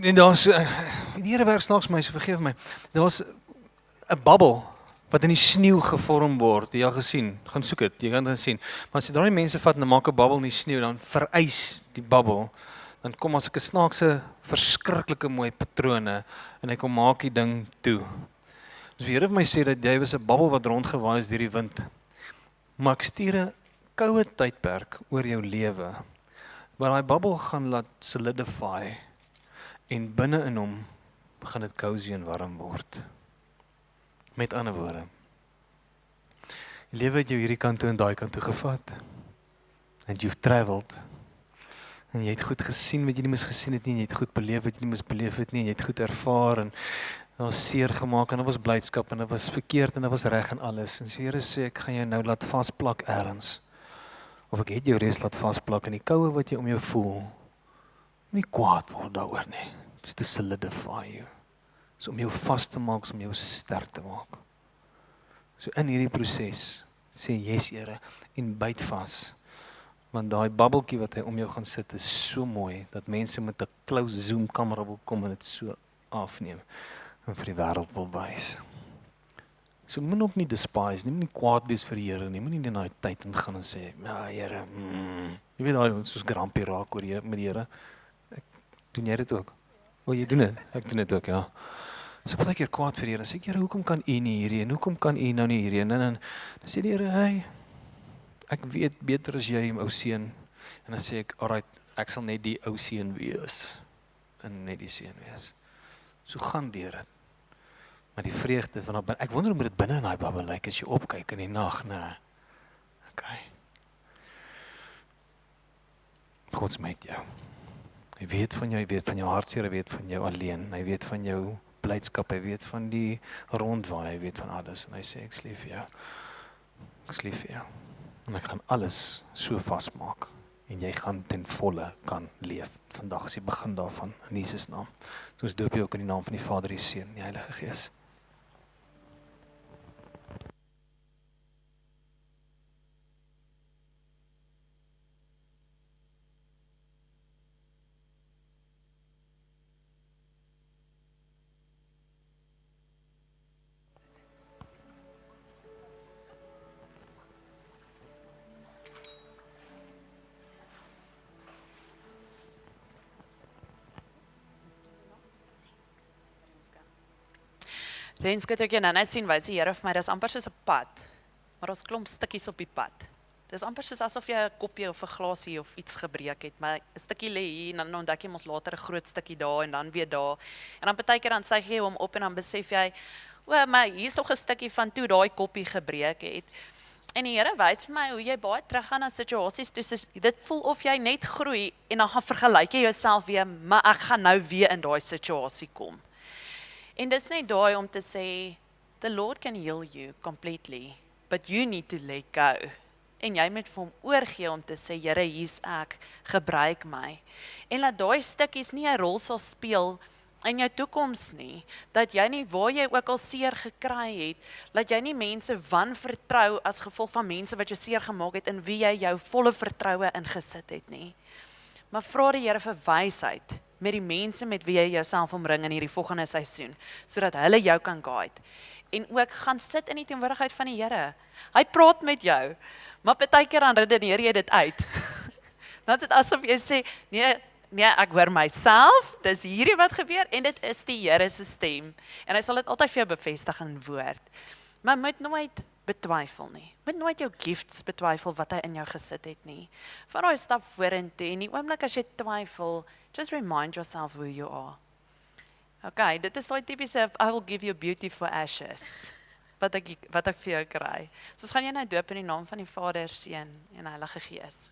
En daar's die Here werk snaaks my, so vergeef my. Daar's 'n babbel wat in die sneeu gevorm word. Jy al gesien, gaan soek dit, jy kan dit sien. Maar as jy daai mense vat en hulle maak 'n babbel in die sneeu, dan vereis die babbel, dan kom as 'n snaakse, verskriklike mooi patrone en hy kom maak die ding toe. Dus die Here vir my sê dat jy was 'n babbel wat rondgewaai is deur die wind. Maar ek stuur 'n koue tydperk oor jou lewe, waar daai babbel gaan laat solidify en binne in hom gaan dit cozy en warm word. Met ander woorde, die lewe het jou hierdie kant toe en daai kant toe gevat. And you've travelled. En jy het goed gesien wat jy nie mis gesien het nie, en jy het goed beleef wat jy nie mis beleef het nie, en jy het goed ervaar en daar was seer gemaak en daar was blydskap en daar was verkeerd en daar was reg en alles. En die Here sê ek gaan jou nou laat vasplak ergens. Of ek het jou reeds laat vasplak in die koue wat jy om jou voel. Nie kwaad word daaroor nie. It's to solidify you. So om jou vas te maak, so om jou sterk te maak. So in hierdie proses sê yes Here en byt vas. Want daai babbeltjie wat hy om jou gaan sit is so mooi dat mense met 'n close zoom kamera wil kom en dit so afneem en vir die wêreld wil wys. So moet ook nie despise nie, moet nie kwaad wees vir die Here nie, moet nie in daai tyd ingaan en sê, ja Here, jy weet daai soos grumpy raak oor met die Here. Doen jy dit ook? O, jy doen dit? Ek doen dit ook, ja. So baie keer kwaad vir die Here, sê Here, hoekom kan U nie hierdie en hoekom kan U nou nie hierdie en dan sê die Here, hey, ek weet beter as jy, ou seun. En dan sê ek, alright, ek sal net die ou seun wees en net die seun wees. So gaan deur dit. Maar die vreugde van ek wonder hoe dit binne in daai babbel lyk as jy opkyk in die nag, nee. Okay. God met jou. Hy weet van jou, hy weet van jou hartseer, hy weet van jou alleen, hy weet van jou blydskap, hy weet van die rondwaai, hy weet van alles en hy sê ek is lief vir jou. Ek is lief vir jou. En ek gaan alles so vasmaak en jy gaan ten volle kan leef. Vandag is die begin daarvan in Jesus naam. So ons doop jou ook in die naam van die Vader, die Seun en die Heilige Gees. Renske toe ek jou nou sien, wys die Here vir my, dis amper soos 'n pad, maar ons klomp stukkies op die pad. Dis amper soos asof jy 'n koppie of 'n glasie of iets gebreek het, maar 'n stukkie lê hier en dan ontdek jy mos later 'n groot stukkie daar en dan weer daar. En dan partykeer dan sê jy hom op en dan besef jy, o, maar hier's nog 'n stukkie van toe daai koppie gebreek het. En die Here wys vir my hoe jy baie teruggaan na situasies, dus dit voel of jy net groei en dan gaan vergelyk jy jouself weer, maar ek gaan nou weer in daai situasie kom. En dis net daai om te sê, the Lord can heal you completely, but you need to let go. En jy moet vir hom oorgee om te sê, Here, hier's ek, gebruik my. En laat daai stukkies nie 'n rol sal speel in jou toekoms nie, dat jy nie, waar jy ook al seer gekry het, dat jy nie mense wanvertrou as gevolg van mense wat jou seer gemaak het, in wie jy jou volle vertroue ingesit het nie. Maar vra die Here vir wysheid, met die mense met wie jy jouself omring in hierdie volgende seisoen, sodat hulle jou kan guide. En ook gaan sit in die teenwoordigheid van die Here. Hy praat met jou, maar partykeer dan redeneer jy dit uit. Dan is dit asof jy sê, nee, ek hoor myself, dis hierdie wat gebeur, en dit is die Here se stem. En hy sal dit altyd vir jou bevestig in woord. Maar moet nooit betwyfel nie. Moet nooit jou gifts betwyfel wat hy in jou gesit het nie. Van daai stap vorentoe en die oomblik as jy twyfel, just remind yourself who you are. Okay, dit is daai tipiese I will give you beauty for ashes. Wat ek vir jou kry. So ons gaan jy nou doop in die naam van die Vader, Seun en Heilige Gees.